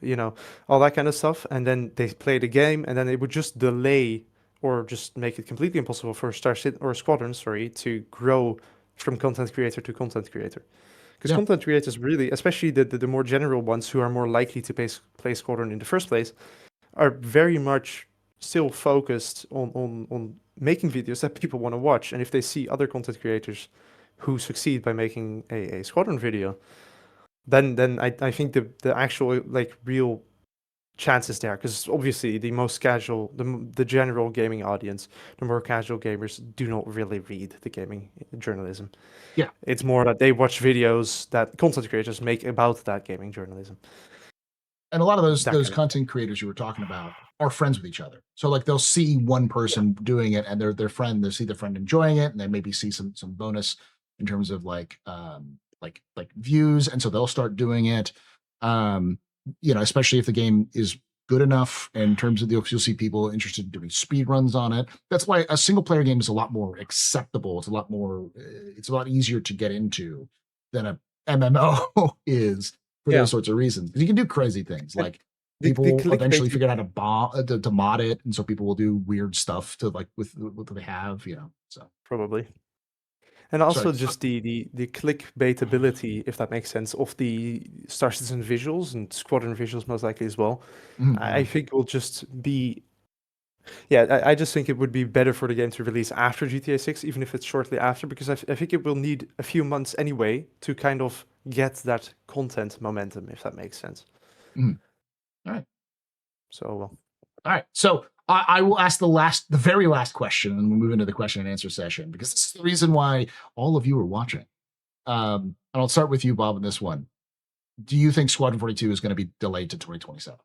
all that kind of stuff, and then they play the game, and then it would just delay or just make it completely impossible for Squadron, sorry, to grow from content creator to content creator. Because Yeah. content creators really, especially the more general ones who are more likely to play Squadron in the first place, are very much still focused on making videos that people want to watch. And if they see other content creators who succeed by making a Squadron video, then I think the actual like real chances there, because obviously the most casual, the general gaming audience, the more casual gamers do not really read the gaming journalism. Yeah. It's more that they watch videos that content creators make about that gaming journalism. And a lot of those That kind of content creators you were talking about are friends with each other. So like they'll see one person doing it and their friend, they see the friend enjoying it, and they maybe see some bonus in terms of like views, and so they'll start doing it. Especially if the game is good enough in terms of you'll see people interested in doing speed runs on it. That's why a single player game is a lot more acceptable. It's a lot easier to get into than a MMO is for those sorts of reasons. Because you can do crazy things like people eventually figured out to mod it, and so people will do weird stuff to like with what they have, So probably. And also Sorry. just the clickbaitability, if that makes sense, of the Star Citizen visuals and Squadron visuals most likely as well. I think will just be, I just think it would be better for the game to release after GTA 6, even if it's shortly after, because I think it will need a few months anyway to kind of get that content momentum, if that makes sense. All right. So, all right. So I will ask the very last question, and we'll move into the question and answer session, because this is the reason why all of you are watching. And I'll start with you, Bob, on this one. Do you think Squadron 42 is going to be delayed to 2027?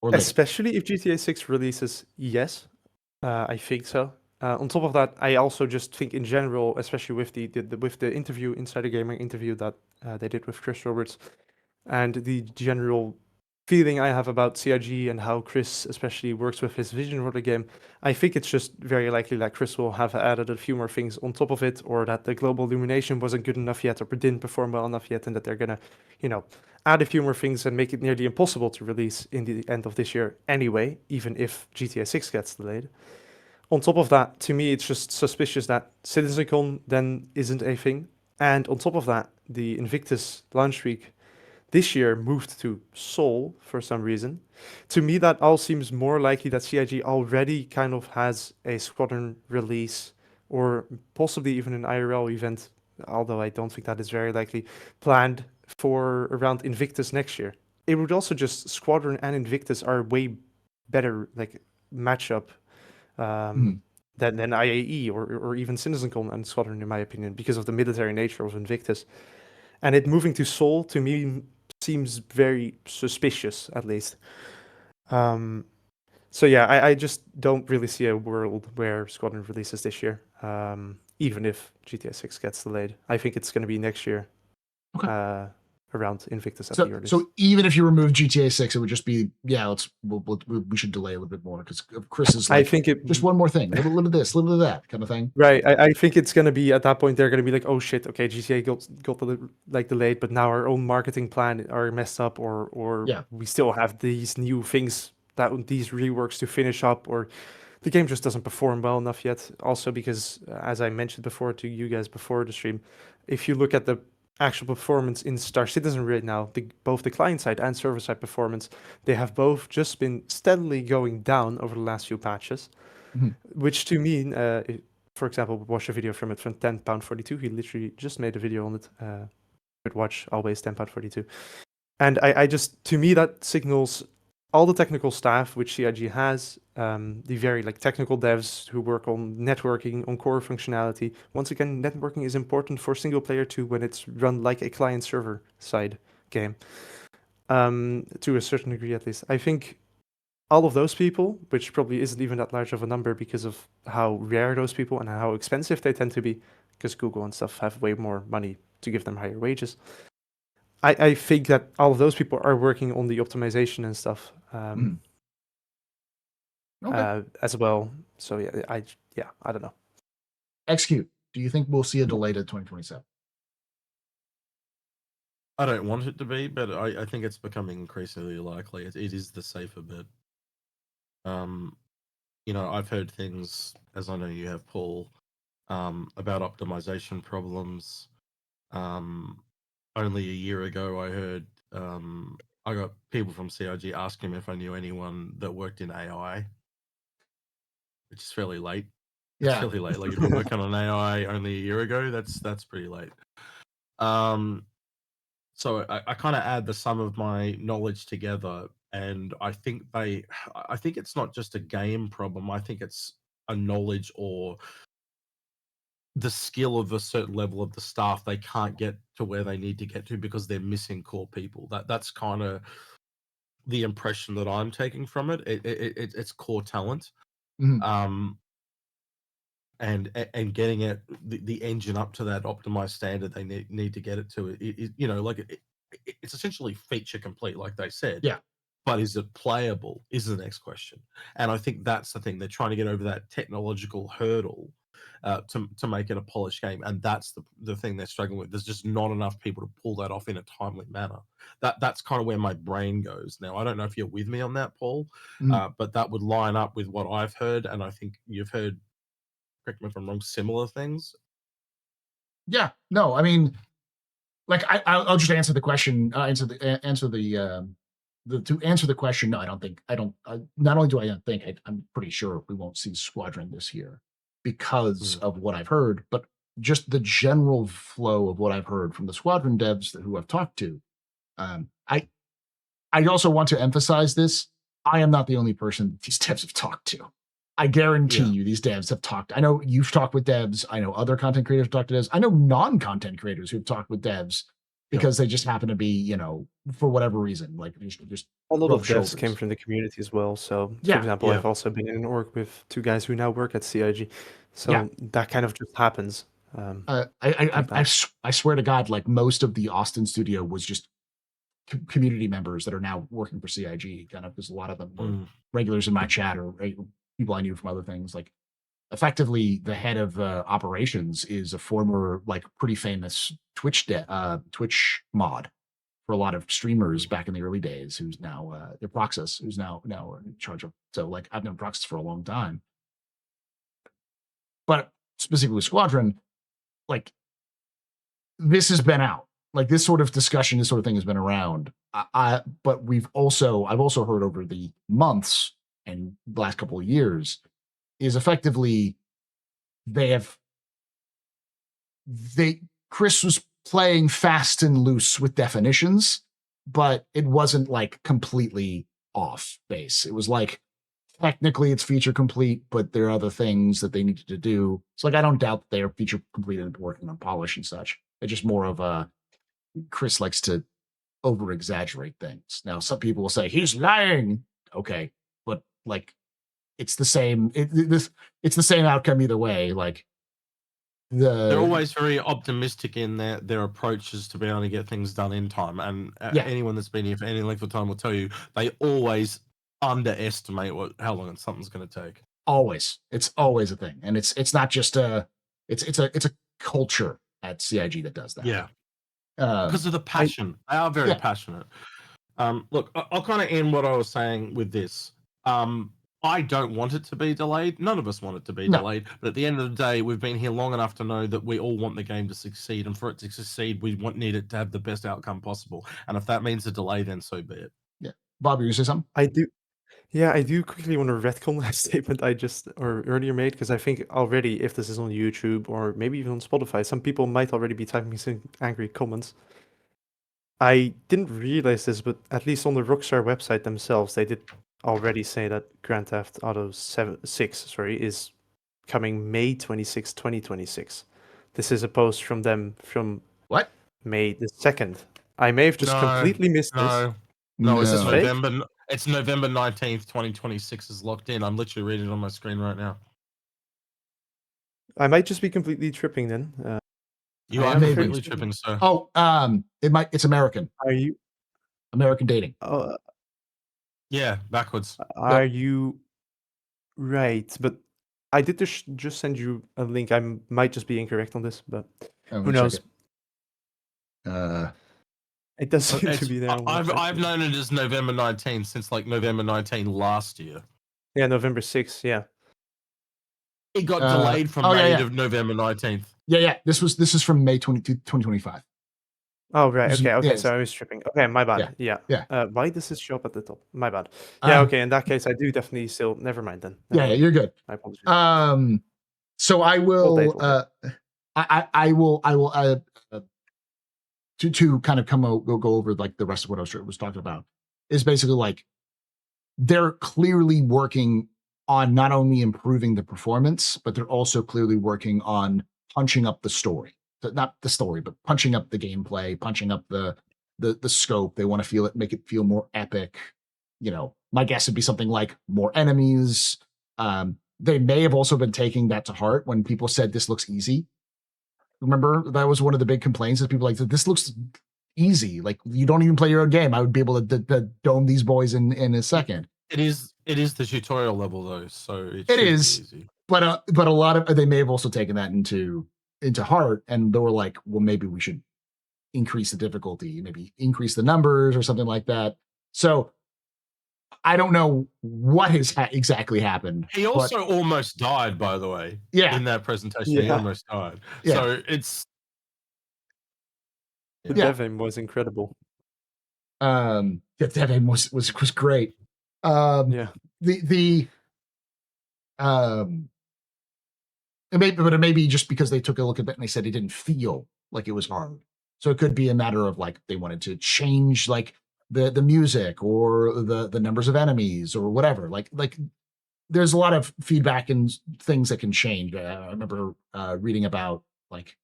Or especially if GTA 6 releases, yes, I think so. On top of that, I also just think in general, especially with the interview, Insider Gamer interview that they did with Chris Roberts, and the general feeling I have about CIG and how Chris especially works with his vision for the game, I think it's just very likely that Chris will have added a few more things on top of it, or that the global illumination wasn't good enough yet, or didn't perform well enough yet, and that they're gonna, add a few more things and make it nearly impossible to release in the end of this year anyway, even if GTA 6 gets delayed. On top of that, to me, it's just suspicious that CitizenCon then isn't a thing. And on top of that, the Invictus launch week this year moved to Seoul for some reason. To me, that all seems more likely that CIG already kind of has a Squadron release, or possibly even an IRL event, although I don't think that is very likely, planned for around Invictus next year. It would also just, Squadron and Invictus are way better like matchup than IAE or even CitizenCon and Squadron, in my opinion, because of the military nature of Invictus. And it moving to Seoul, to me, seems very suspicious, at least. So yeah, I just don't really see a world where Squadron releases this year, even if GTA 6 gets delayed. I think it's going to be next year. Okay. Around Invictus at the earliest. So even if you remove GTA 6, it would just be, we should delay a little bit more, because Chris is like, I think just one more thing, a little bit of this, a little bit of that kind of thing. Right. I think it's going to be, at that point, they're going to be like, oh shit, okay, GTA got delayed, but now our own marketing plan are messed up, or we still have these new things, these reworks to finish up, or the game just doesn't perform well enough yet. Also because, as I mentioned before to you guys before the stream, if you look at the actual performance in Star Citizen right now, both the client side and server side performance, they have both just been steadily going down over the last few patches, which to me, for example, watch a video from £10.42. He literally just made a video on it. Good watch, always £10.42. And I just, to me, that signals all the technical staff which CIG has, the very technical devs who work on networking, on core functionality. Once again, networking is important for single player too, when it's run like a client server side game, to a certain degree at least. I think all of those people, which probably isn't even that large of a number because of how rare those people and how expensive they tend to be, because Google and stuff have way more money to give them higher wages. I think that all of those people are working on the optimization and stuff as well. So I don't know. Execute. Do you think we'll see a delay to 2027? I don't want it to be, but I think it's becoming increasingly likely. It is the safer bet. I've heard things, as I know you have, Paul, about optimization problems. Only a year ago, I heard I got people from CIG asking me if I knew anyone that worked in AI, which is fairly late. Yeah, it's fairly late. Like if you're working on AI only a year ago, that's pretty late. So I kind of add the sum of my knowledge together, and I think it's not just a game problem. I think it's a knowledge or the skill of a certain level of the staff. They can't get to where they need to get to because they're missing core people. That's kind of the impression that I'm taking from it. It's core talent, and getting the engine up to that optimized standard they need to get it to. It's essentially feature complete, like they said. Yeah. But is it playable? Is the next question. And I think that's the thing. They're trying to get over that technological hurdle to make it a polished game, and that's the thing they're struggling with. There's just not enough people to pull that off in a timely manner. That's kind of where my brain goes now. I don't know if you're with me on that, Paul, but that would line up with what I've heard, and I think you've heard, correct me if I'm wrong, similar things. Yeah, no, I mean, I'll just answer the question. To answer the question, no, not only do I don't think, I'm pretty sure we won't see Squadron this year because of what I've heard, but just the general flow of what I've heard from the Squadron devs who I've talked to. I also want to emphasize this. I am not the only person these devs have talked to. I guarantee you these devs have talked. I know you've talked with devs. I know other content creators have talked to devs. I know non-content creators who've talked with devs because they just happen to be, for whatever reason, just a lot of devs came from the community as well. So, for example, I've also been in an org with 2 guys who now work at CIG. So that kind of just happens. I swear to God, most of the Austin studio was just community members that are now working for CIG, kind of, because a lot of them were regulars in my chat or people I knew from other things. Like, effectively, the head of operations is a former, like, pretty famous Twitch mod for a lot of streamers back in the early days, who's now Proxus, who's now in charge of. So, like, I've known Proxus for a long time, but specifically Squadron, like, this has been out. Like, this sort of discussion, this sort of thing has been around. But I've also heard over the months and the last couple of years is effectively Chris was playing fast and loose with definitions, but it wasn't like completely off base. It was like, technically it's feature complete, but there are other things that they needed to do. It's like, I don't doubt that they are feature complete and working on polish and such. It's just more of a, Chris likes to over exaggerate things. Now, some people will say he's lying. Okay, but like, it's the same. It's the same outcome either way. Like, they're always very optimistic in their approaches to be able to get things done in time. And anyone that's been here for any length of time will tell you they always underestimate how long something's going to take. Always, it's always a thing, and it's not just it's a culture at CIG that does that. Yeah. Because of the passion. They are very passionate. Look, I'll kind of end what I was saying with this. I don't want it to be delayed. None of us want it to be delayed. But at the end of the day, we've been here long enough to know that we all want the game to succeed. And for it to succeed, we need it to have the best outcome possible. And if that means a delay, then so be it. Yeah. Bob, you say something? I do. Yeah, I do quickly want to retcon that statement I just earlier made, because I think already, if this is on YouTube or maybe even on Spotify, some people might already be typing some angry comments. I didn't realize this, but at least on the Rockstar website themselves, they did already say that Grand Theft Auto 6 is coming May 26, 2026. This is a post from them from what? May the 2nd. I may have just completely missed this. No, it's November. It's November 19th, 2026 is locked in. I'm literally reading it on my screen right now. I might just be completely tripping then. You are completely tripping, sir. Oh, it's American. Are you American dating? Yeah, backwards. Are you right? But I did just send you a link. I might just be incorrect on this, but who knows? It does seem to be there. I've known it as November 19th since like November 19 last year. Yeah, November 6th. Yeah. It got delayed from May to November 19th. Yeah. This is from May 2025. Oh, right. Okay. So I was tripping. Okay, my bad. Yeah. Why does this show up at the top? My bad. Yeah. Okay. In that case, I do definitely still. Never mind then. Yeah, you're good. I apologize. So I will. I will. To kind of go over like the rest of what I was talking about is basically like they're clearly working on not only improving the performance, but they're also clearly working on punching up the story. Not the story, but punching up the gameplay, punching up the scope. They want to make it feel more epic. You know, my guess would be something like more enemies. They may have also been taking that to heart when people said this looks easy. Remember, that was one of the big complaints, is people like, this looks easy. Like, you don't even play your own game. I would be able to dome these boys in a second. It is the tutorial level though, so it is easy. But a lot of, they may have also taken that into heart, and they were like, well, maybe we should increase the difficulty, maybe increase the numbers or something like that. So I don't know what has exactly happened. He also almost died, by the way. Yeah. In that presentation, he almost died. Yeah. So it's the dev aim was incredible. The dev aim was great. It may be just because they took a look at it and they said it didn't feel like it was hard. So it could be a matter of like they wanted to change like the music or the numbers of enemies or whatever. Like there's a lot of feedback and things that can change. I remember reading about like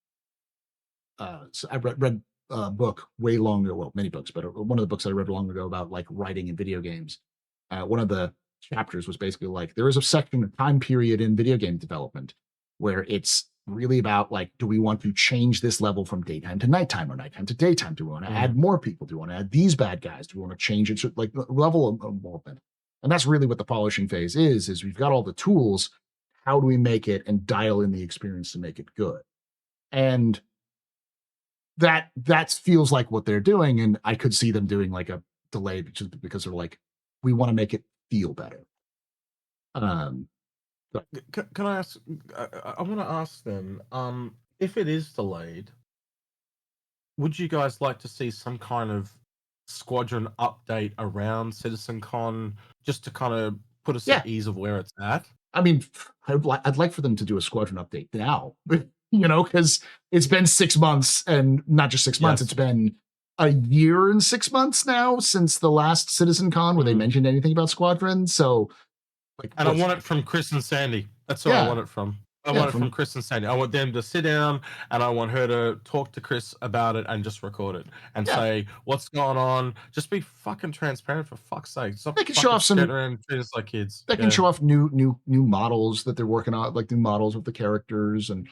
so I read a book way long ago. Well, many books, but one of the books I read long ago about like writing in video games. One of the chapters was basically like there is a section, a time period in video game development where it's really about like, do we want to change this level from daytime to nighttime or nighttime to daytime? Do we want to add more people? Do we want to add these bad guys? Do we want to change it to like the level of involvement? And that's really what the polishing phase is we've got all the tools. How do we make it and dial in the experience to make it good? And that feels like what they're doing. And I could see them doing like a delay just because they're like, we want to make it feel better. Can I ask? I want to ask them. If it is delayed, would you guys like to see some kind of Squadron update around CitizenCon just to kind of put us at ease of where it's at? I mean, I'd like for them to do a Squadron update now, because it's been 6 months, and not just 6 months. It's been a year and 6 months now since the last CitizenCon where they mentioned anything about Squadron. So, and I want it from Chris and Sandy. That's all I want it from. I want it from Chris and Sandy. I want them to sit down, and I want her to talk to Chris about it and just record it and say what's going on. Just be fucking transparent, for fuck's sake. Stop. They can show off some and treat us like kids. They can show off new models that they're working on, like new models of the characters and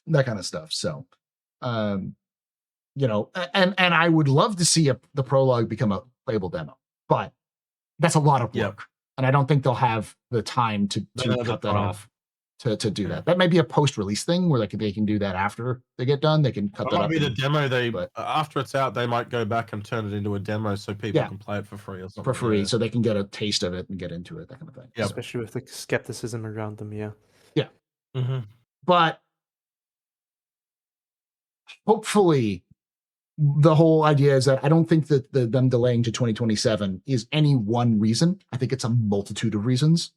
that kind of stuff. So, and I would love to see the prologue become a playable demo, but that's a lot of work, and I don't think they'll have the time to cut that off. To do that. That might be a post-release thing where they can do that after they get done. They can cut that up. Might be the demo. After it's out, they might go back and turn it into a demo so people can play it for free or something. For free, so they can get a taste of it and get into it, that kind of thing. Yeah, especially with the skepticism around them. Yeah. Mm-hmm. But hopefully, the whole idea is that I don't think that them delaying to 2027 is any one reason. I think it's a multitude of reasons,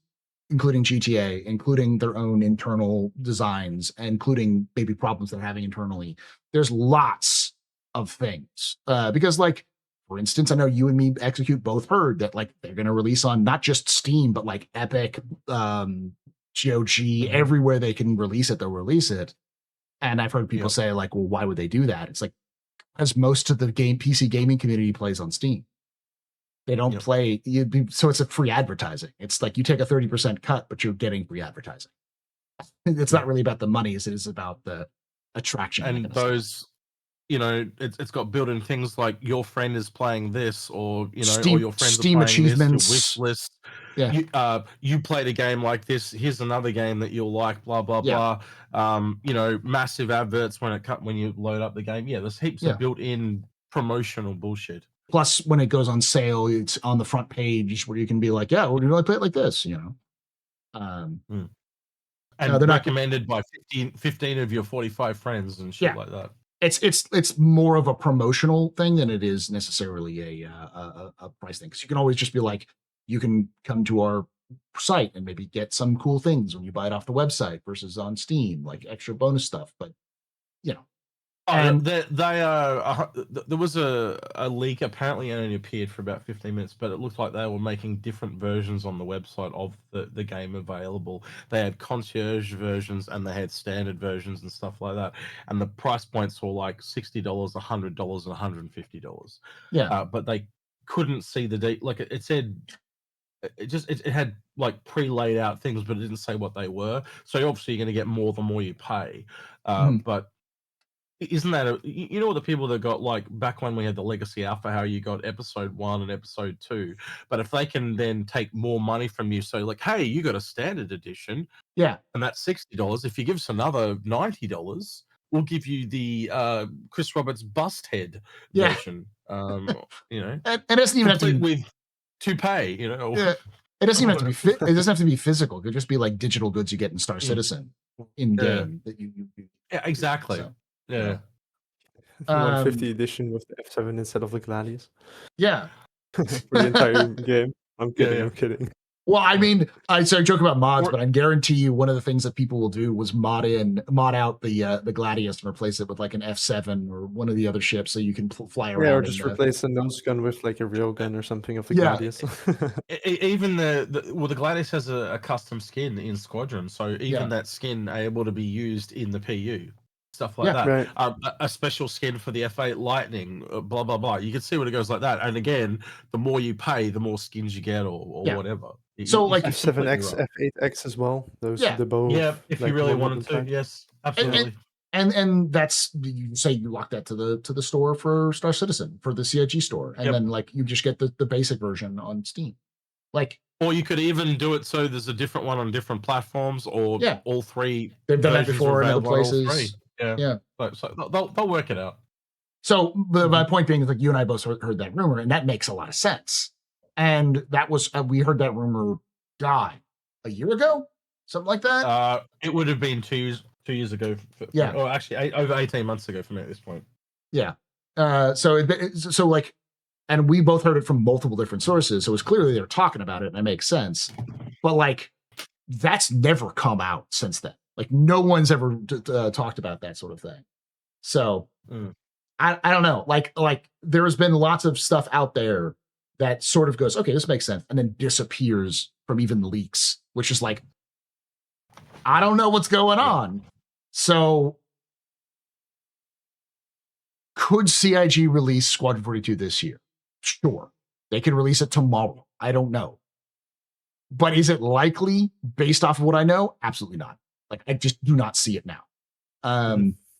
including GTA, including their own internal designs, including maybe problems they're having internally. There's lots of things. Because, like, for instance, I know you and me Execute both heard that like they're going to release on not just Steam, but like Epic, GOG, everywhere they can release it, they'll release it. And I've heard people say like, well, why would they do that? It's like, because most of the PC gaming community plays on Steam. They don't play, so it's a free advertising. It's like you take a 30% cut, but you're getting free advertising. It's not really about the money, as it is about the attraction. And those, it's got built-in things like your friend is playing this, or Steam, or your friends Steam are playing achievements, this, your wish list. Yeah, you played a game like this. Here's another game that you'll like. Blah blah blah. Massive adverts when you load up the game. Yeah, there's heaps of built-in promotional bullshit. Plus, when it goes on sale, it's on the front page where you can be like, "Yeah, we're going to play it like this," And they're recommended by 15 of your 45 friends and shit like that. It's more of a promotional thing than it is necessarily a price thing, because you can always just be like, you can come to our site and maybe get some cool things when you buy it off the website versus on Steam, like extra bonus stuff. But and there was a leak. Apparently, it only appeared for about 15 minutes, but it looked like they were making different versions on the website of the game available. They had concierge versions and they had standard versions and stuff like that. And the price points were like $60, $100, and $150. Yeah, but they couldn't see like it said. It had like pre-laid out things, but it didn't say what they were. So obviously, you're going to get more the more you pay. But isn't that what the people that got, like, back when we had the Legacy Alpha, how you got episode 1 and episode 2, but if they can then take more money from you, so like, hey, you got a standard edition, and that's $60. If you give us another $90, we'll give you the Chris Roberts bust head version. And it doesn't even have to be with toupee, it doesn't even have to be it doesn't have to be physical. It could just be like digital goods you get in Star Citizen in game that you exactly. So. Yeah. 150 edition with the F7 instead of the Gladius. Yeah. For the entire game. I'm kidding. I'm kidding. Well, I mean, I joke about mods, but I guarantee you one of the things that people will do was mod out the Gladius and replace it with like an F7 or one of the other ships so you can fly around. Yeah, or just replace a nose gun with like a real gun or something of the Gladius. Even the Gladius has a custom skin in Squadron, so even that skin able to be used in the PU. Stuff like that. Right. A special skin for the F8 Lightning, blah blah blah. You can see when it goes like that. And again, the more you pay, the more skins you get, or whatever. So like F7X, F8X as well. Those the bow. Yeah, if like, you really wanted to, yes. Absolutely. And that's, you say you lock that to the store for Star Citizen, for the CIG store, and Yep. then like you just get the basic version on Steam. Like, Or you could even do it so there's a different one on different platforms, or Yeah. all three they've done that versions are before in other available on all three. places. Yeah. Yeah. So they'll work it out. So my point being is, like, you and I both heard that rumor, and that makes a lot of sense. And that was we heard that rumor die a year ago, something like that. It would have been 2 years ago. Yeah. Or actually, over 18 months ago for me at this point. Yeah. So like, and we both heard it from multiple different sources, so it's clearly they're talking about it, and it makes sense. But like, that's never come out since then. Like, no one's ever talked about that sort of thing. So I don't know. Like there has been lots of stuff out there that sort of goes, okay, this makes sense, and then disappears from even the leaks, which is like, I don't know what's going on. So could CIG release Squadron 42 this year? Sure. They could release it tomorrow. I don't know. But is it likely based off of what I know? Absolutely not. Like, I just do not see it now.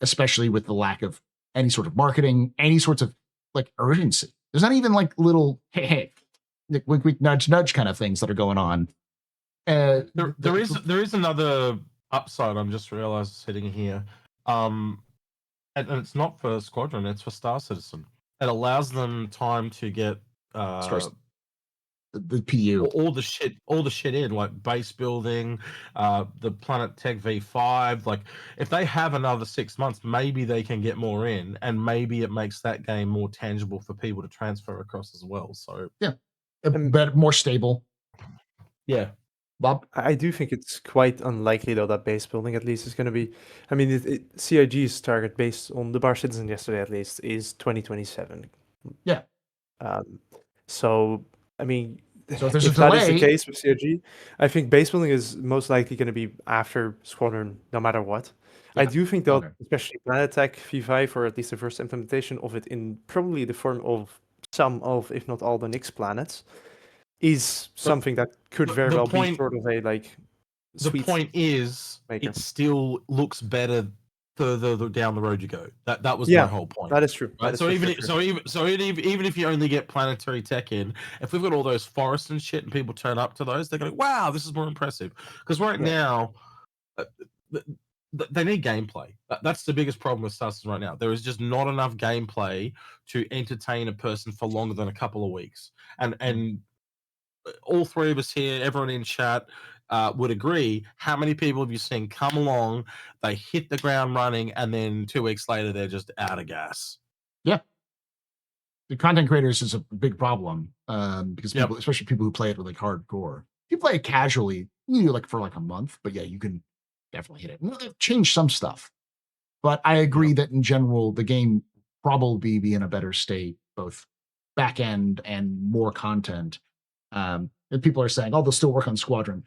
Especially with the lack of any sort of marketing, any sorts of like urgency. There's not even like little, hey, wink, wink, nudge, nudge kind of things that are going on. There is another upside. I'm just realized sitting here. And it's not for Squadron, it's for Star Citizen. It allows them time to get the PU, all the shit in, like base building, the Planet Tech V5. Like, if they have another 6 months, maybe they can get more in, and maybe it makes that game more tangible for people to transfer across as well. So yeah, but more stable. Yeah. Bob? I do think it's quite unlikely, though, that base building at least is going to be. I mean, CIG's target, based on the Bar Citizen yesterday at least, is 2027. Yeah. So, I mean, so if there's if that is the case with CIG, I think base building is most likely going to be after Squadron, no matter what. Yeah, I do think they'll, especially Planet Tech V5, or at least the first implementation of it in probably the form of some of, if not all, the Nyx planets, is something that could very well be sort of a like. The point is, it still looks better further down the road you go. That was my whole point. That is true. Right? Even if you only get planetary tech in, if we've got all those forests and shit, and people turn up to those, they're going, "Wow, this is more impressive." Because now, they need gameplay. That's the biggest problem with Star Citizen right now. There is just not enough gameplay to entertain a person for longer than a couple of weeks. And all three of us here, everyone in chat, would agree. How many people have you seen come along, they hit the ground running, and then 2 weeks later they're just out of gas? Yeah. The content creators is a big problem, because people, especially people who play it like hardcore. If you play it casually, you do like for like a month, but yeah, you can definitely hit it. They've changed some stuff, but I agree that in general, the game probably be in a better state, both back end and more content. And people are saying, "Oh, they'll still work on Squadron."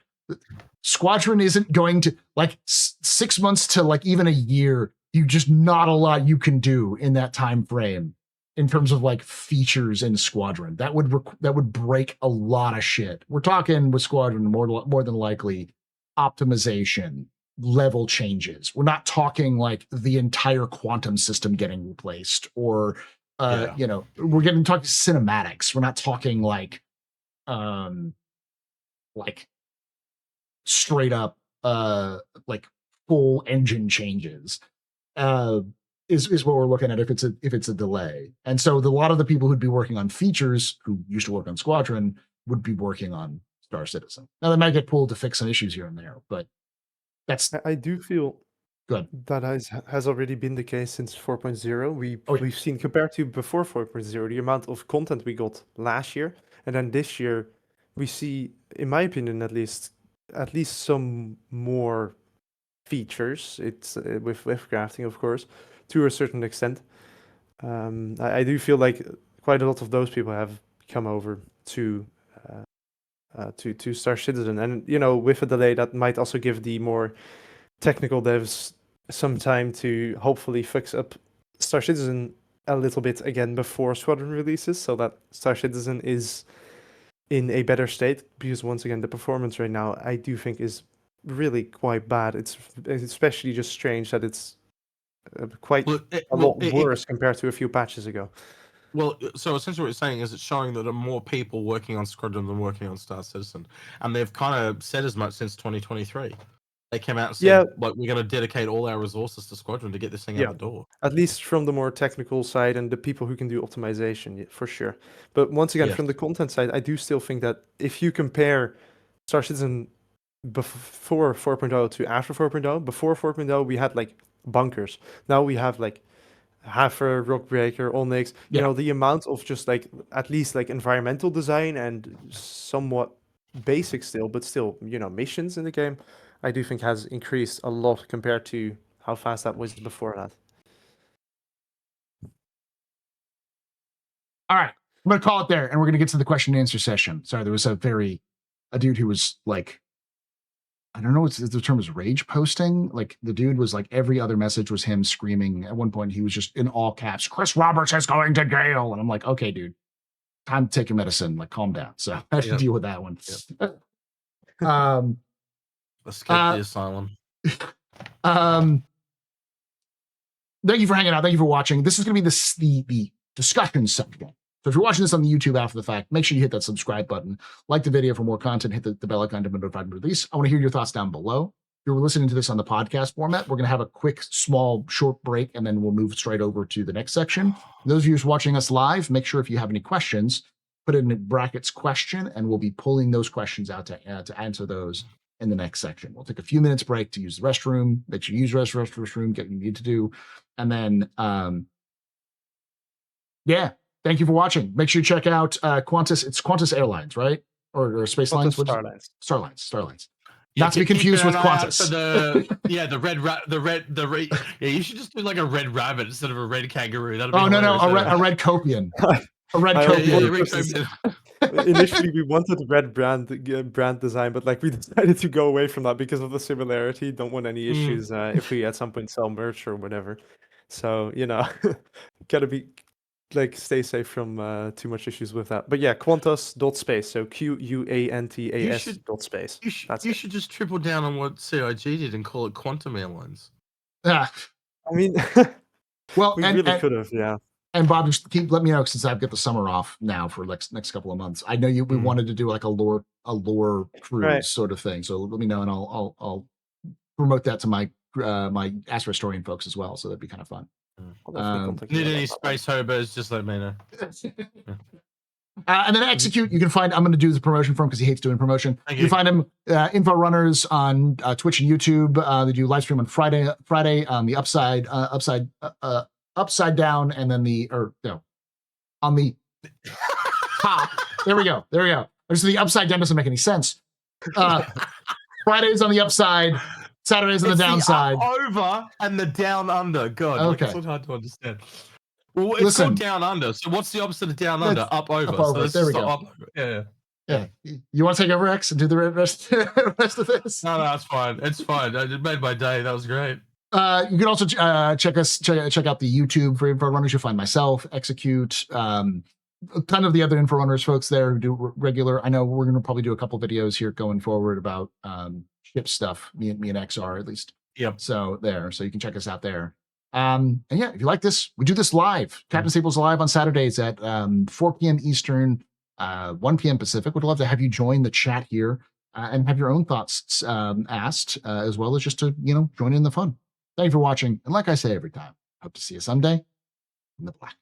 Squadron isn't going to, like, 6 months to like even a year. You just not a lot you can do in that time frame in terms of like features in Squadron. That would break a lot of shit. We're talking with Squadron more than likely optimization, level changes. We're not talking like the entire quantum system getting replaced, or we're talking cinematics. We're not talking like straight up like full engine changes. Is what we're looking at if it's a delay. And so a lot of the people who'd be working on features, who used to work on Squadron, would be working on Star Citizen. Now they might get pulled to fix some issues here and there, but I do feel good. That has already been the case since 4.0. We've seen, compared to before 4.0, the amount of content we got last year, and then this year we see, in my opinion at least some more features. It's with crafting, of course, to a certain extent. I do feel like quite a lot of those people have come over to Star Citizen, and with a delay, that might also give the more technical devs some time to hopefully fix up Star Citizen a little bit again before Squadron releases, so that Star Citizen is in a better state. Because once again, the performance right now, I do think, is really quite bad. It's especially just strange that it's quite Well, a lot worse compared to a few patches ago. Well, so essentially what you're saying is it's showing that there are more people working on Squadron than working on Star Citizen. And they've kind of said as much since 2023. They came out and said, like, we're going to dedicate all our resources to Squadron to get this thing out the door. At least from the more technical side and the people who can do optimization, for sure. But once again, from the content side, I do still think that if you compare Star Citizen before 4.0 to after 4.0, before 4.0, we had like bunkers. Now we have like Hafer, Rockbreaker, Onyx. You know, the amount of just like at least like environmental design and somewhat basic still, but still, you know, missions in the game, I do think has increased a lot compared to how fast that was before that. All right, I'm gonna call it there, and we're gonna get to the question and answer session. Sorry, there was a dude who was like, I don't know what the term is, rage posting. Like the dude was like, every other message was him screaming. At one point, he was just in all caps, "Chris Roberts is going to jail," and I'm like, okay, dude, time to take your medicine. Like, calm down. So I had to deal with that one. Escape the asylum. Thank you for hanging out. Thank you for watching. This is going to be the discussion section. So if you're watching this on the YouTube after the fact, make sure you hit that subscribe button, like the video for more content, hit the bell icon to be notified when release. I want to hear your thoughts down below. If you're listening to this on the podcast format, we're going to have a quick, small, short break, and then we'll move straight over to the next section. Those of you who's watching us live, make sure if you have any questions, put it in brackets question, and we'll be pulling those questions out to answer those in the next section. We'll take a few minutes break to use the restroom, that you use the restroom, get what you need to do. And then, thank you for watching. Make sure you check out Qantas. It's Qantas Airlines, right? Or Space Lines? Starlines. Starlines. Not to be confused with Qantas. The red. Yeah, you should just do like a red rabbit instead of a red kangaroo. That'd be a red copian. A red copian. Initially, we wanted red brand design, but like we decided to go away from that because of the similarity. Don't want any issues if we at some point sell merch or whatever. So you know, gotta be like stay safe from too much issues with that. But yeah, Qantas.space. So QUANTAS.space. You should just triple down on what CIG did and call it Quantum Airlines. Yeah, I mean, well, we really could have, yeah. And Bob, just let me know, since I've got the summer off now for next couple of months. I know we wanted to do like a lore cruise sort of thing. So let me know, and I'll promote that to my my Astro Historian folks as well. So that'd be kind of fun. Need any space hobos? Just let me know. And then Execute, you can find. I'm going to do the promotion for him because he hates doing promotion. You can find him Info Runners on Twitch and YouTube. They do live stream on Friday on the upside down, and then on the top. There we go. There's the upside down doesn't make any sense. Fridays on the upside, Saturdays on the downside. The over and the down under. God, okay. It's so hard to understand. Well, it's called down under. So what's the opposite of down under? Up over. Up over. So there we go. Yeah. You want to take over, X, and do the rest of this? No, it's fine. It's fine. It made my day. That was great. You can also check out the YouTube for Info Runners. You'll find myself, Execute, a ton of the other Info Runners folks there who do regular. I know we're going to probably do a couple videos here going forward about ship stuff. Me and X are at least. Yep. So you can check us out there. And yeah, if you like this, we do this live. Captain Staples live on Saturdays at 4 p.m. Eastern, 1 p.m. Pacific. Would love to have you join the chat here and have your own thoughts asked, as well as just to join in the fun. Thank you for watching, and like I say every time, hope to see you someday in the black.